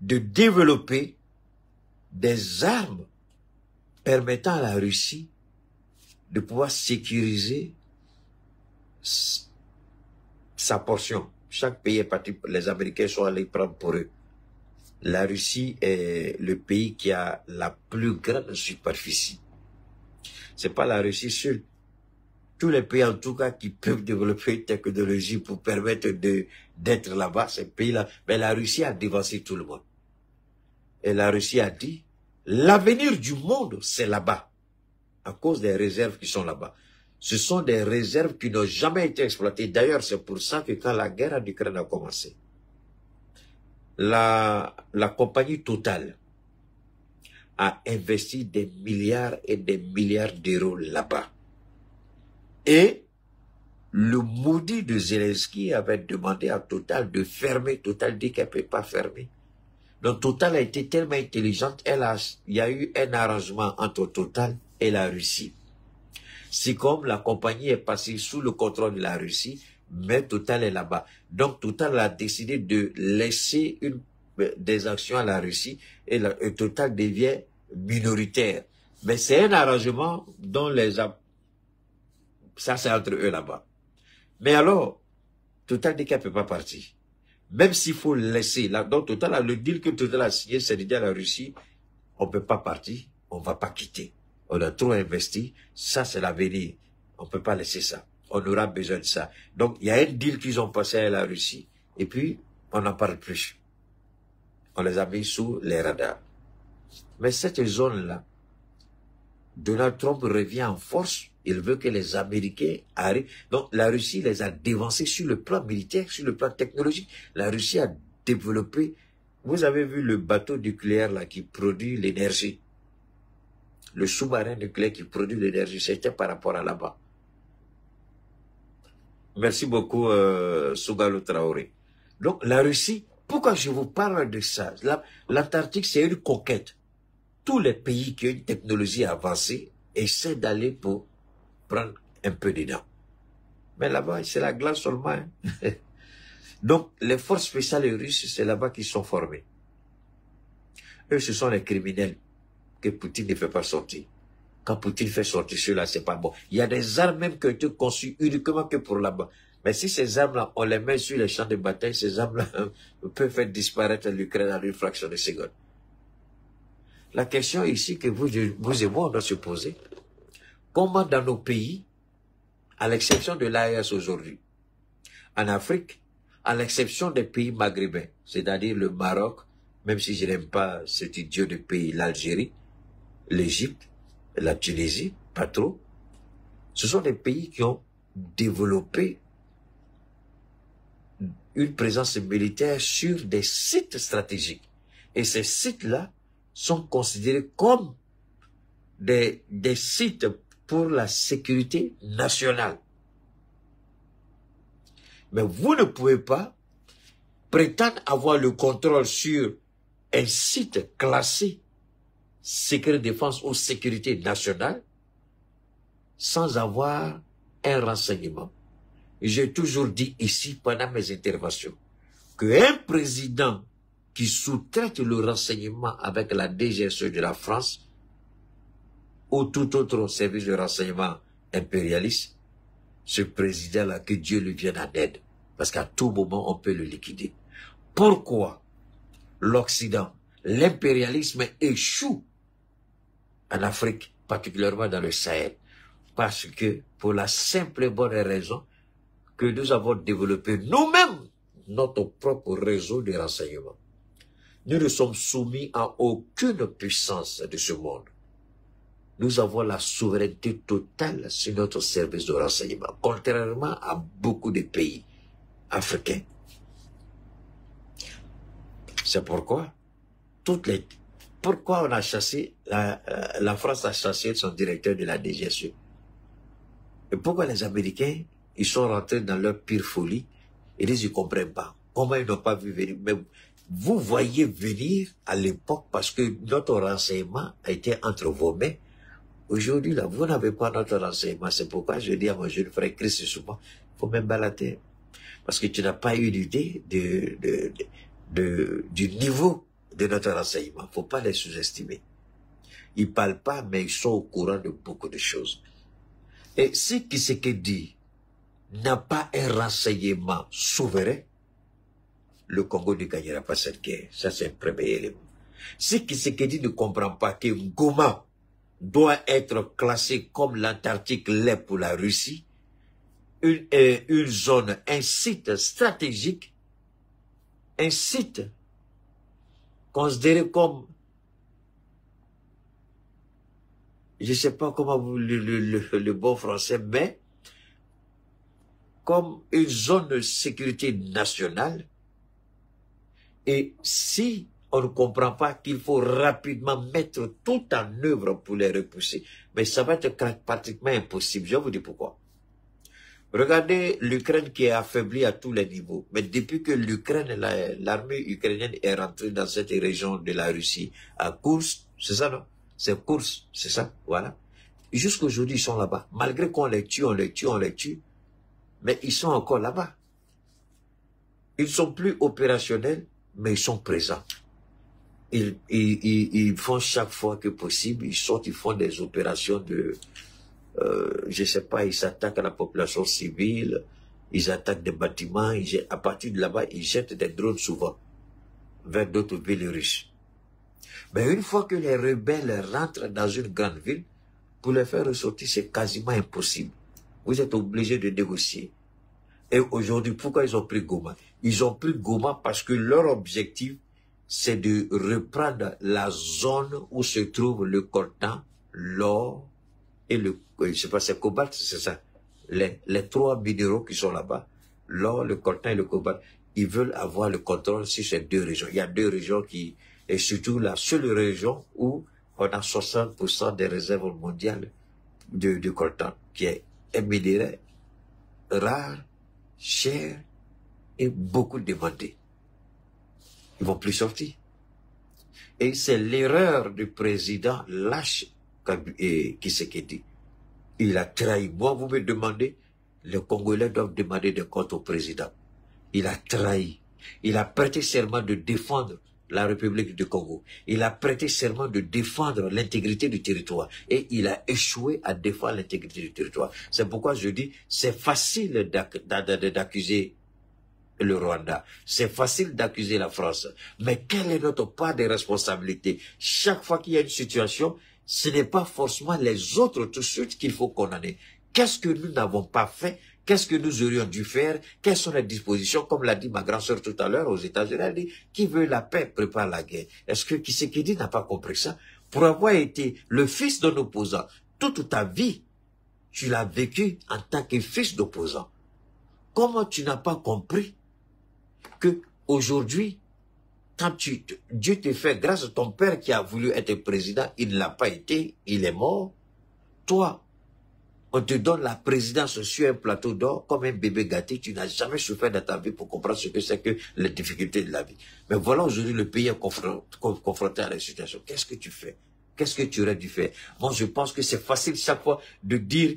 de développer des armes permettant à la Russie de pouvoir sécuriser sa portion. chaque pays est parti, les Américains sont allés prendre pour eux. La Russie est le pays qui a la plus grande superficie. C'est pas la Russie seule. Tous les pays, en tout cas, qui peuvent développer une technologie pour permettre d'être là-bas, ces pays-là. Mais la Russie a dévancé tout le monde. Et la Russie a dit, l'avenir du monde, c'est là-bas. À cause des réserves qui sont là-bas. Ce sont des réserves qui n'ont jamais été exploitées. D'ailleurs, c'est pour ça que quand la guerre en Ukraine a commencé, la compagnie Total a investi des milliards et des milliards d'euros là-bas. Et le maudit de Zelensky avait demandé à Total de fermer. Total dit qu'elle ne peut pas fermer. Donc Total a été tellement intelligente, il y a eu un arrangement entre Total et la Russie. C'est comme la compagnie est passée sous le contrôle de la Russie, mais Total est là-bas. Donc Total a décidé de laisser des actions à la Russie et Total devient minoritaire. Mais c'est un arrangement dont ça c'est entre eux là-bas. Mais alors, Total dit qu'elle ne peut pas partir. Même s'il faut laisser, donc Total, le deal que Total a signé, c'est de dire à la Russie, on ne peut pas partir, on ne va pas quitter. On a trop investi, ça c'est l'avenir. On ne peut pas laisser ça. On aura besoin de ça. Donc il y a un deal qu'ils ont passé à la Russie, et puis on n'en parle plus. On les a mis sous les radars. Mais cette zone-là, Donald Trump revient en force. Il veut que les Américains arrivent. Donc la Russie les a dévancés sur le plan militaire, sur le plan technologique. La Russie a développé. Vous avez vu le bateau nucléaire là qui produit l'énergie. Le sous-marin nucléaire qui produit l'énergie, c'était par rapport à là-bas. Merci beaucoup, Sougalo Traoré. Donc, la Russie, pourquoi je vous parle de ça? L'Antarctique, c'est une conquête. Tous les pays qui ont une technologie avancée essaient d'aller pour prendre un peu dedans. Mais là-bas, c'est la glace seulement. Hein. Donc, les forces spéciales russes, c'est là-bas qu'ils sont formés. Eux, ce sont les criminels que Poutine ne fait pas sortir. Quand Poutine fait sortir ceux-là, c'est pas bon. Il y a des armes même qui ont été conçues uniquement que pour là-bas. Mais si ces armes-là, on les met sur les champs de bataille, ces armes-là peuvent faire disparaître l'Ukraine en une fraction de seconde. La question ici que vous et moi, on doit se poser, comment dans nos pays, à l'exception de l'AES aujourd'hui, en Afrique, à l'exception des pays maghrébins, c'est-à-dire le Maroc, même si je n'aime pas cet idiot de pays, l'Algérie, l'Égypte, la Tunisie, pas trop. Ce sont des pays qui ont développé une présence militaire sur des sites stratégiques. Et ces sites-là sont considérés comme des sites pour la sécurité nationale. Mais vous ne pouvez pas prétendre avoir le contrôle sur un site classé secret défense ou sécurité nationale sans avoir un renseignement. J'ai toujours dit ici pendant mes interventions qu'un président qui sous-traite le renseignement avec la DGSE de la France ou tout autre service de renseignement impérialiste, ce président-là, que Dieu lui vienne en aide, parce qu'à tout moment on peut le liquider. Pourquoi l'Occident, l'impérialisme échoue en Afrique, particulièrement dans le Sahel? Parce que, pour la simple et bonne raison que nous avons développé nous-mêmes notre propre réseau de renseignement. Nous ne sommes soumis à aucune puissance de ce monde. Nous avons la souveraineté totale sur notre service de renseignement, contrairement à beaucoup de pays africains. C'est pourquoi pourquoi on a chassé, la France a chassé son directeur de la DGSE. Et pourquoi les Américains, ils sont rentrés dans leur pire folie, et ils ne comprennent pas. Comment ils n'ont pas vu venir? Mais vous voyez venir à l'époque parce que notre renseignement a été entre vos mains. Aujourd'hui, là, vous n'avez pas notre renseignement. C'est pourquoi je dis à mon jeune frère Christ souvent, il faut même balader. Parce que tu n'as pas eu l'idée du niveau de notre renseignement. Il ne faut pas les sous-estimer. Ils ne parlent pas, mais ils sont au courant de beaucoup de choses. Et si Tshisekedi n'a pas un renseignement souverain, le Congo ne gagnera pas cette guerre. Ça, c'est un premier élément. Si Tshisekedi ne comprend pas que Goma doit être classé comme l'Antarctique l'est pour la Russie, une zone, un site stratégique, un site considéré comme, je ne sais pas comment vous le bon français, mais comme une zone de sécurité nationale. Et si on ne comprend pas qu'il faut rapidement mettre tout en œuvre pour les repousser, mais ça va être pratiquement impossible. Je vais vous dire pourquoi. Regardez l'Ukraine qui est affaiblie à tous les niveaux. Mais depuis que l'Ukraine, l'armée ukrainienne est rentrée dans cette région de la Russie, à Kursk, c'est ça, non? C'est Kursk, c'est ça, voilà. Jusqu'aujourd'hui, ils sont là-bas. Malgré qu'on les tue, on les tue, on les tue, mais ils sont encore là-bas. Ils ne sont plus opérationnels, mais ils sont présents. Ils font chaque fois que possible, ils sortent, ils font des opérations de... je ne sais pas, ils s'attaquent à la population civile, ils attaquent des bâtiments, à partir de là-bas, ils jettent des drones souvent vers d'autres villes russes. Mais une fois que les rebelles rentrent dans une grande ville, pour les faire ressortir, c'est quasiment impossible. Vous êtes obligés de négocier. Et aujourd'hui, pourquoi ils ont pris Goma? Ils ont pris Goma parce que leur objectif, c'est de reprendre la zone où se trouve le coltan, l'or et le, je sais pas, c'est cobalt, c'est ça. Les trois minéraux qui sont là-bas, l'or, le coltan et le cobalt, ils veulent avoir le contrôle sur ces deux régions. Il y a deux régions qui, et surtout la seule région où on a 60% des réserves mondiales de coltan, qui est un minerai rare, cher et beaucoup demandé. Ils vont plus sortir. Et c'est l'erreur du président lâche Tshisekedi. Il a trahi. Moi, vous me demandez, les Congolais doivent demander des comptes au président. Il a trahi. Il a prêté serment de défendre la République du Congo. Il a prêté serment de défendre l'intégrité du territoire. Et il a échoué à défendre l'intégrité du territoire. C'est pourquoi je dis, c'est facile d'accuser le Rwanda. C'est facile d'accuser la France. Mais quelle est notre part de responsabilité? Chaque fois qu'il y a une situation, ce n'est pas forcément les autres tout de suite qu'il faut condamner. Qu'est-ce que nous n'avons pas fait? Qu'est-ce que nous aurions dû faire? Quelles sont les dispositions? Comme l'a dit ma grand-sœur tout à l'heure aux États-Unis, elle dit, qui veut la paix prépare la guerre. Est-ce que Tshisekedi n'a pas compris ça? Pour avoir été le fils d'un opposant, toute ta vie, tu l'as vécu en tant que fils d'opposant. Comment tu n'as pas compris que aujourd'hui, quand Dieu te fait grâce à ton père qui a voulu être président, il ne l'a pas été, il est mort. Toi, on te donne la présidence sur un plateau d'or comme un bébé gâté, tu n'as jamais souffert dans ta vie pour comprendre ce que c'est que les difficultés de la vie. Mais voilà, aujourd'hui, le pays est confronté à la situation. Qu'est-ce que tu fais? Qu'est-ce que tu aurais dû faire? Moi, je pense que c'est facile chaque fois de dire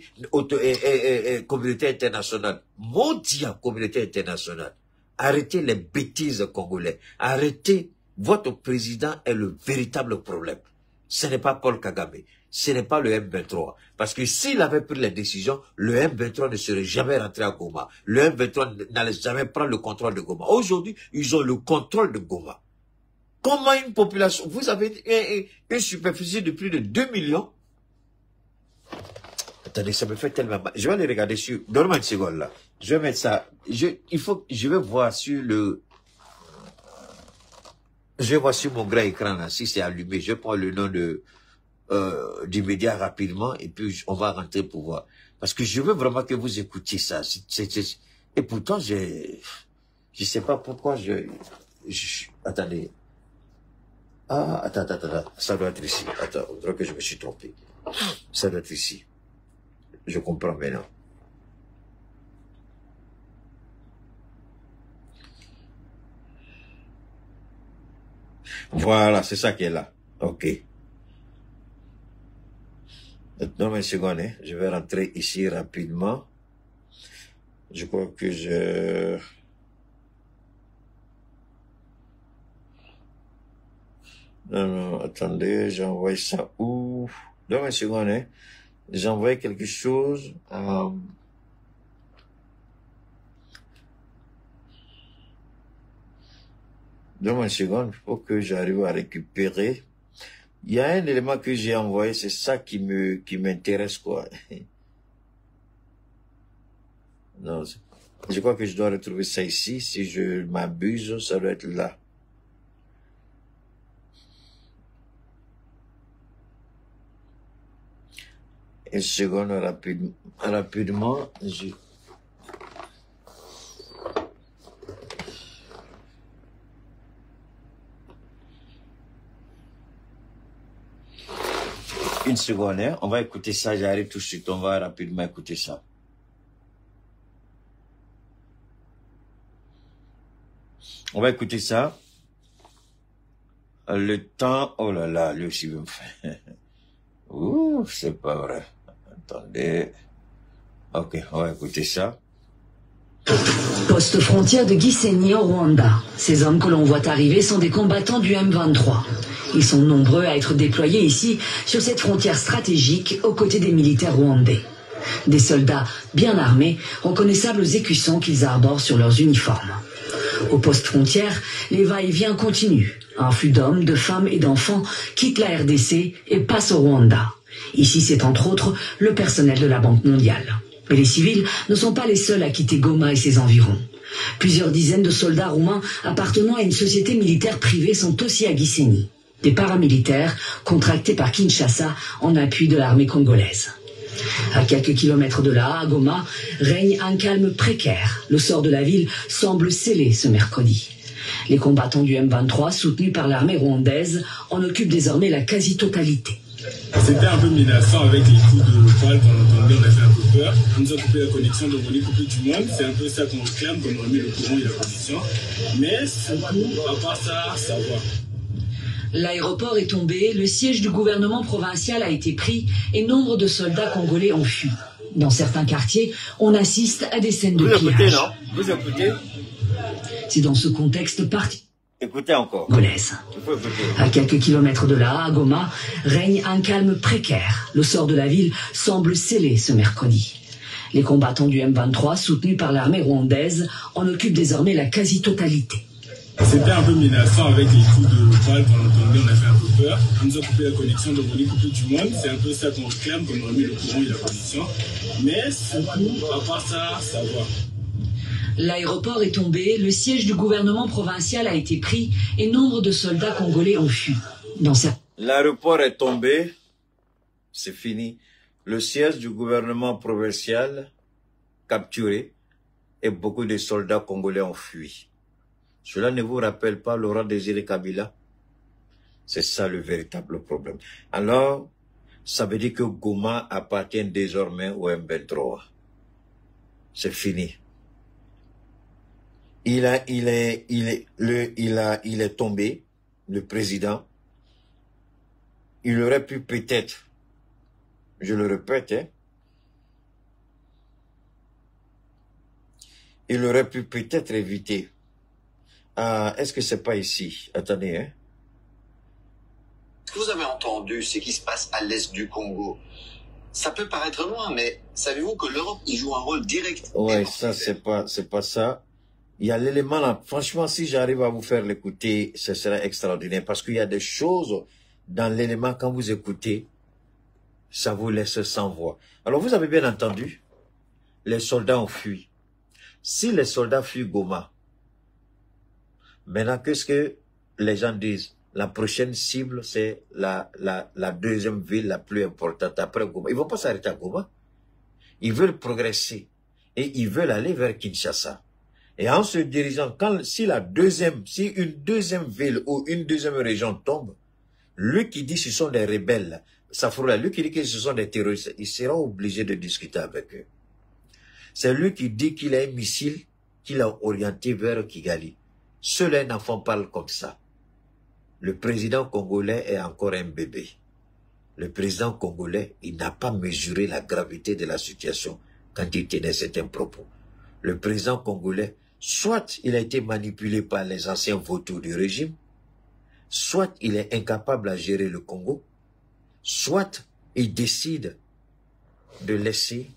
communauté internationale. Mondiale, communauté internationale. Arrêtez les bêtises congolais. Arrêtez. Votre président est le véritable problème. Ce n'est pas Paul Kagame. Ce n'est pas le M23. Parce que s'il avait pris les décisions, le M23 ne serait jamais rentré à Goma. Le M23 n'allait jamais prendre le contrôle de Goma. Aujourd'hui, ils ont le contrôle de Goma. Comment une population... Vous avez une superficie de plus de 2 millions. Attendez, ça me fait tellement mal. Je vais aller regarder sur... Donne-moi une seconde là. Je vais mettre ça. Je vais voir sur le... Je vais voir sur mon grand écran là, si c'est allumé. Je prends le nom du média rapidement et puis on va rentrer pour voir. Parce que je veux vraiment que vous écoutiez ça. Et pourtant, je sais pas pourquoi attendez. Ah, attends. Ça doit être ici. Attends, on dirait que je me suis trompé. Ça doit être ici. Je comprends maintenant. Voilà, c'est ça qui est là. Ok. Donne-moi une seconde, hein. Je vais rentrer ici rapidement. Je crois que Non, attendez, j'ai envoyé ça où? Donne-moi une seconde, hein. J'ai envoyé quelque chose. Donne-moi une seconde, il faut que j'arrive à récupérer. Il y a un élément que j'ai envoyé, c'est ça qui m'intéresse, quoi. Non, je crois que je dois retrouver ça ici. Si je m'abuse, ça doit être là. Une seconde, rapidement. Une seconde, hein. On va écouter ça, j'arrive tout de suite. On va rapidement écouter ça. On va écouter ça. Le temps, oh là là, lui aussi veut me faire. Ouh, c'est pas vrai. Attendez. Ok, on va écouter ça. Poste frontière de Gisenyi au Rwanda. Ces hommes que l'on voit arriver sont des combattants du M23. Ils sont nombreux à être déployés ici, sur cette frontière stratégique, aux côtés des militaires rwandais. Des soldats bien armés, reconnaissables aux écussons qu'ils arborent sur leurs uniformes. Au poste frontière, les va-et-vient continuent. Un flux d'hommes, de femmes et d'enfants quitte la RDC et passe au Rwanda. Ici, c'est entre autres le personnel de la Banque mondiale. Mais les civils ne sont pas les seuls à quitter Goma et ses environs. Plusieurs dizaines de soldats roumains appartenant à une société militaire privée sont aussi à Gisenyi. Des paramilitaires contractés par Kinshasa en appui de l'armée congolaise. À quelques kilomètres de là, à Goma, règne un calme précaire. Le sort de la ville semble scellé ce mercredi. Les combattants du M23, soutenus par l'armée rwandaise, en occupent désormais la quasi-totalité. C'était un peu menaçant avec les coups de poing qu'on entendait, on a fait un peu peur. On nous a coupé la connexion, donc on est coupé du monde. C'est un peu ça qu'on réclame, qu'on remet le courant et la position. Mais surtout, à part ça, ça va. L'aéroport est tombé, le siège du gouvernement provincial a été pris et nombre de soldats congolais ont fui. Dans certains quartiers, on assiste à des scènes de pillage. Vous écoutez, non? Vous écoutez? C'est dans ce contexte particulier. Écoutez encore. Congolaise. À quelques kilomètres de là, à Goma, règne un calme précaire. Le sort de la ville semble scellé ce mercredi. Les combattants du M23, soutenus par l'armée rwandaise, en occupent désormais la quasi-totalité. C'était un peu menaçant avec les coups de poing qu'on entendait, on a fait un peu peur. On nous a coupé la connexion, donc on est coupé du monde. C'est un peu ça qu'on réclame, qu'on remet le courant et la position. Mais surtout, à part ça, ça va. L'aéroport est tombé, le siège du gouvernement provincial a été pris et nombre de soldats congolais ont fui. L'aéroport est tombé, c'est fini. Le siège du gouvernement provincial capturé et beaucoup de soldats congolais ont fui. Cela ne vous rappelle pas Laurent Désiré Kabila? C'est ça le véritable problème. Alors, ça veut dire que Goma appartient désormais au M23. C'est fini. Il est tombé, le président. Il aurait pu peut-être, je le répète, hein, il aurait pu peut-être éviter. Est-ce que c'est pas ici? Attendez, hein. Ce que vous avez entendu, c'est qui se passe à l'est du Congo. Ça peut paraître loin, mais savez-vous que l'Europe y joue un rôle direct? Ouais, ça c'est pas ça. Il y a l'élément là. Franchement, si j'arrive à vous faire l'écouter, ce serait extraordinaire parce qu'il y a des choses dans l'élément quand vous écoutez, ça vous laisse sans voix. Alors vous avez bien entendu, les soldats ont fui. Si les soldats fuient Goma, maintenant qu'est-ce que les gens disent? La prochaine cible, c'est la deuxième ville la plus importante après Goma. Ils vont pas s'arrêter à Goma. Ils veulent progresser et ils veulent aller vers Kinshasa. Et en se dirigeant, si une deuxième ville ou une deuxième région tombe, lui qui dit ce sont des rebelles, lui qui dit que ce sont des terroristes, il sera obligé de discuter avec eux. C'est lui qui dit qu'il a un missile qu'il a orienté vers Kigali. Seul un enfant parle comme ça. Le président congolais est encore un bébé. Le président congolais, il n'a pas mesuré la gravité de la situation quand il tenait certains propos. Le président congolais, soit il a été manipulé par les anciens vautours du régime, soit il est incapable à gérer le Congo, soit il décide de laisser,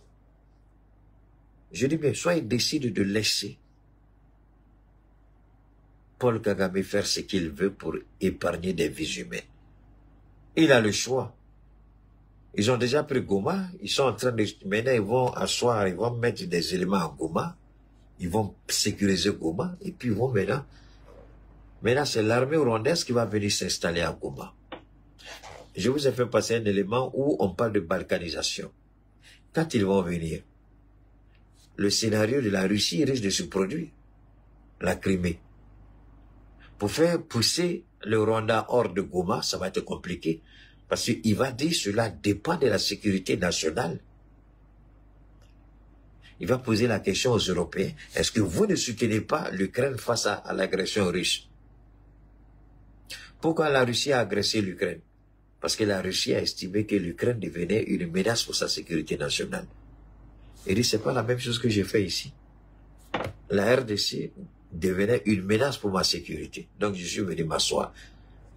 je dis bien, soit il décide de laisser Paul Kagame faire ce qu'il veut pour épargner des vies humaines. Il a le choix. Ils ont déjà pris Goma, ils sont en train de... Maintenant, ils vont asseoir, ils vont mettre des éléments à Goma, ils vont sécuriser Goma, et puis ils vont maintenant... Maintenant, c'est l'armée rwandaise qui va venir s'installer à Goma. Je vous ai fait passer un élément où on parle de balkanisation. Quand ils vont venir, le scénario de la Russie risque de se produire, la Crimée. Pour faire pousser le Rwanda hors de Goma, ça va être compliqué, parce qu'il va dire cela dépend de la sécurité nationale. Il va poser la question aux Européens, est-ce que vous ne soutenez pas l'Ukraine face à l'agression russe? Pourquoi la Russie a agressé l'Ukraine? Parce que la Russie a estimé que l'Ukraine devenait une menace pour sa sécurité nationale. Il dit, c'est pas la même chose que j'ai fait ici. La RDC devenait une menace pour ma sécurité. Donc je suis venu m'asseoir.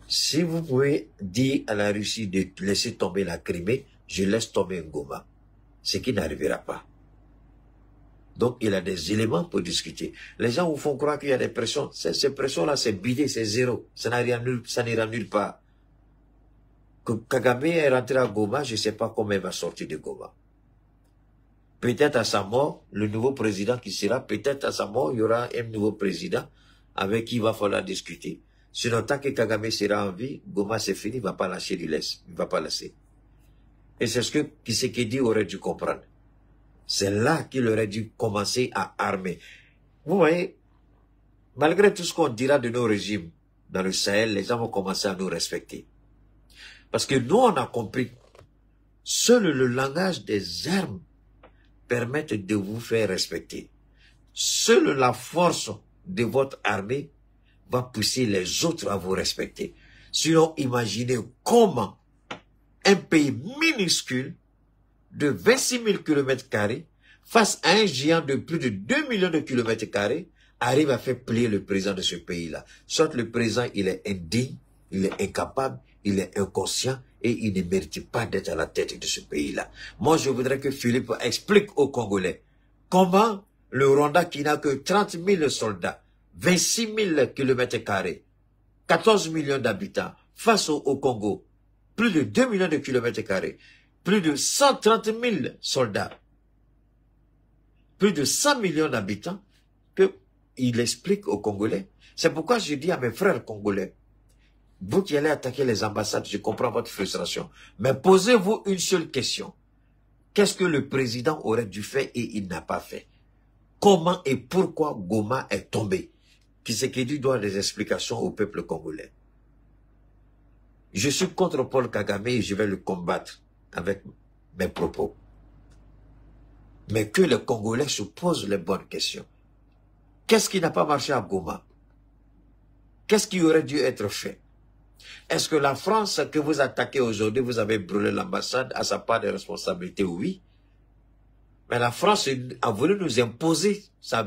Si vous pouvez dire à la Russie de laisser tomber la Crimée, je laisse tomber Goma. Ce qui n'arrivera pas. Donc il a des éléments pour discuter. Les gens vous font croire qu'il y a des pressions. Ces pressions-là, c'est bidé, c'est zéro. Ça n'ira nulle part. Que Kagame est rentré à Goma, je ne sais pas comment il va sortir de Goma. Peut-être à sa mort, le nouveau président qui sera, peut-être à sa mort, il y aura un nouveau président avec qui il va falloir discuter. Sinon, tant que Kagame sera en vie, Goma c'est fini, il ne va pas lâcher du laisse. Il ne va pas laisser. Et c'est ce que Tshisekedi aurait dû comprendre. C'est là qu'il aurait dû commencer à armer. Vous voyez, malgré tout ce qu'on dira de nos régimes dans le Sahel, les gens vont commencer à nous respecter. Parce que nous, on a compris, seul le langage des armes permet de vous faire respecter. Seule la force de votre armée va pousser les autres à vous respecter. Sinon, imaginez comment un pays minuscule de 26 000 km² face à un géant de plus de 2 millions de km² arrive à faire plier le président de ce pays-là. Soit le président, il est indigne, il est incapable, il est inconscient et il ne mérite pas d'être à la tête de ce pays-là. Moi, je voudrais que Philippe explique aux Congolais comment le Rwanda qui n'a que 30 000 soldats, 26 000 km², 14 millions d'habitants, face au Congo, plus de 2 millions de km², plus de 130 000 soldats, plus de 100 millions d'habitants, qu'il explique aux Congolais. C'est pourquoi je dis à mes frères congolais, vous qui allez attaquer les ambassades, je comprends votre frustration, mais posez-vous une seule question. Qu'est-ce que le président aurait dû faire et il n'a pas fait? Comment et pourquoi Goma est tombé? Tshisekedi doit des explications au peuple congolais. Je suis contre Paul Kagame et je vais le combattre avec mes propos. Mais que les Congolais se posent les bonnes questions. Qu'est-ce qui n'a pas marché à Goma? Qu'est-ce qui aurait dû être fait? Est-ce que la France que vous attaquez aujourd'hui, vous avez brûlé l'ambassade à sa part de responsabilité? Oui. Mais la France a voulu nous imposer sa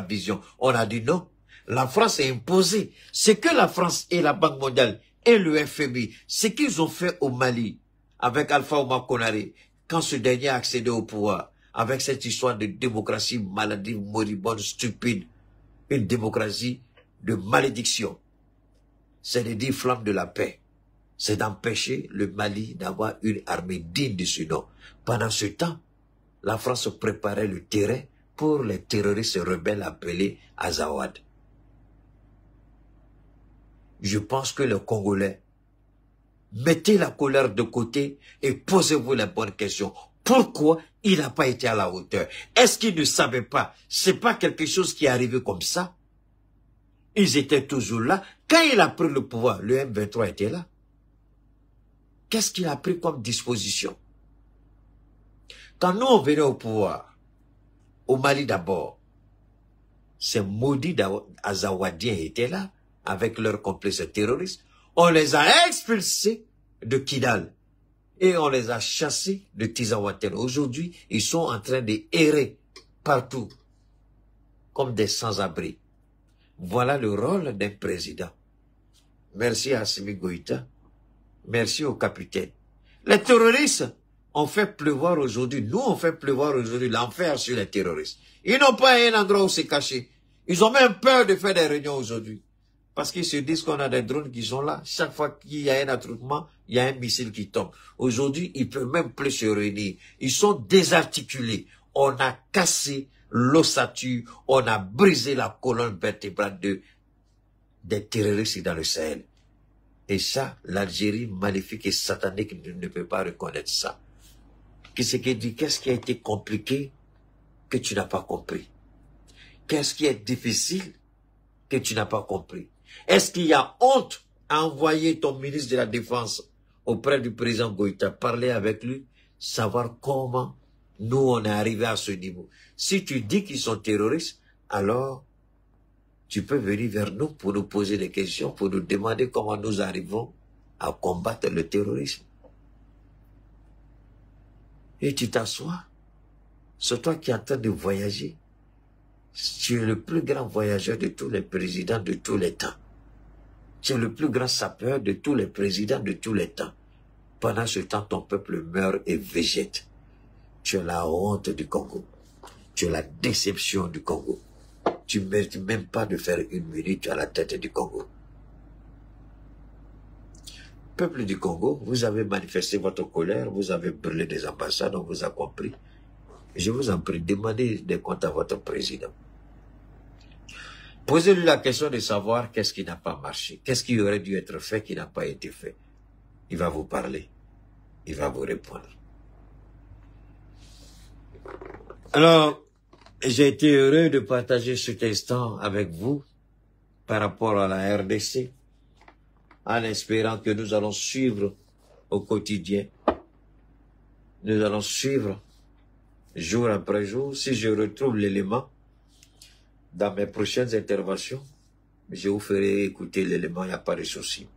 vision. On a dit non. La France a imposé. Ce que la France et la Banque mondiale et le FMI, ce qu'ils ont fait au Mali, avec Alpha Oumar Konaré, quand ce dernier a accédé au pouvoir, avec cette histoire de démocratie maladive, moribonde, stupide, une démocratie de malédiction, c'est de dire flamme de la paix. C'est d'empêcher le Mali d'avoir une armée digne de ce nom. Pendant ce temps, la France préparait le terrain pour les terroristes rebelles appelés Azawad. Je pense que les Congolais, mettez la colère de côté et posez-vous la bonne question. Pourquoi il n'a pas été à la hauteur? Est-ce qu'il ne savait pas? C'est pas quelque chose qui est arrivé comme ça. Ils étaient toujours là. Quand il a pris le pouvoir, le M23 était là. Qu'est-ce qu'il a pris comme disposition? Quand nous on venait au pouvoir, au Mali d'abord, ces maudits Azawadiens étaient là, avec leurs complices terroristes. On les a expulsés de Kidal et on les a chassés de Tizawaten. Aujourd'hui, ils sont en train de errer partout, comme des sans-abri. Voilà le rôle d'un président. Merci à Assimi Goïta. Merci au capitaine. Les terroristes ont fait pleuvoir aujourd'hui. Nous, on fait pleuvoir aujourd'hui l'enfer sur les terroristes. Ils n'ont pas un endroit où se cacher. Ils ont même peur de faire des réunions aujourd'hui. Parce qu'ils se disent qu'on a des drones qui sont là. Chaque fois qu'il y a un attroupement, il y a un missile qui tombe. Aujourd'hui, ils ne peuvent même plus se réunir. Ils sont désarticulés. On a cassé l'ossature, on a brisé la colonne vertébrale des terroristes dans le Sahel. Et ça, l'Algérie maléfique et satanique ne peut pas reconnaître ça. Qu'est-ce qui a été compliqué que tu n'as pas compris? Qu'est-ce qui est difficile que tu n'as pas compris? Est-ce qu'il y a honte à envoyer ton ministre de la Défense auprès du président Goïta, parler avec lui, savoir comment nous on est arrivé à ce niveau? Si tu dis qu'ils sont terroristes, alors tu peux venir vers nous pour nous poser des questions, pour nous demander comment nous arrivons à combattre le terrorisme. Et tu t'assois. C'est toi qui es en train de voyager. Tu es le plus grand voyageur de tous les présidents de tous les temps. Tu es le plus grand sapeur de tous les présidents de tous les temps. Pendant ce temps, ton peuple meurt et végète. Tu es la honte du Congo. Tu es la déception du Congo. Tu ne mérites même pas de faire une minute à la tête du Congo. Peuple du Congo, vous avez manifesté votre colère, vous avez brûlé des ambassades, on vous a compris. Je vous en prie, demandez des comptes à votre président. Posez-lui la question de savoir qu'est-ce qui n'a pas marché, qu'est-ce qui aurait dû être fait qui n'a pas été fait. Il va vous parler, il va vous répondre. Alors, j'ai été heureux de partager cet instant avec vous par rapport à la RDC, en espérant que nous allons suivre au quotidien. Nous allons suivre jour après jour. Si je retrouve l'élément dans mes prochaines interventions, je vous ferai écouter l'élément, il n'y a pas de souci.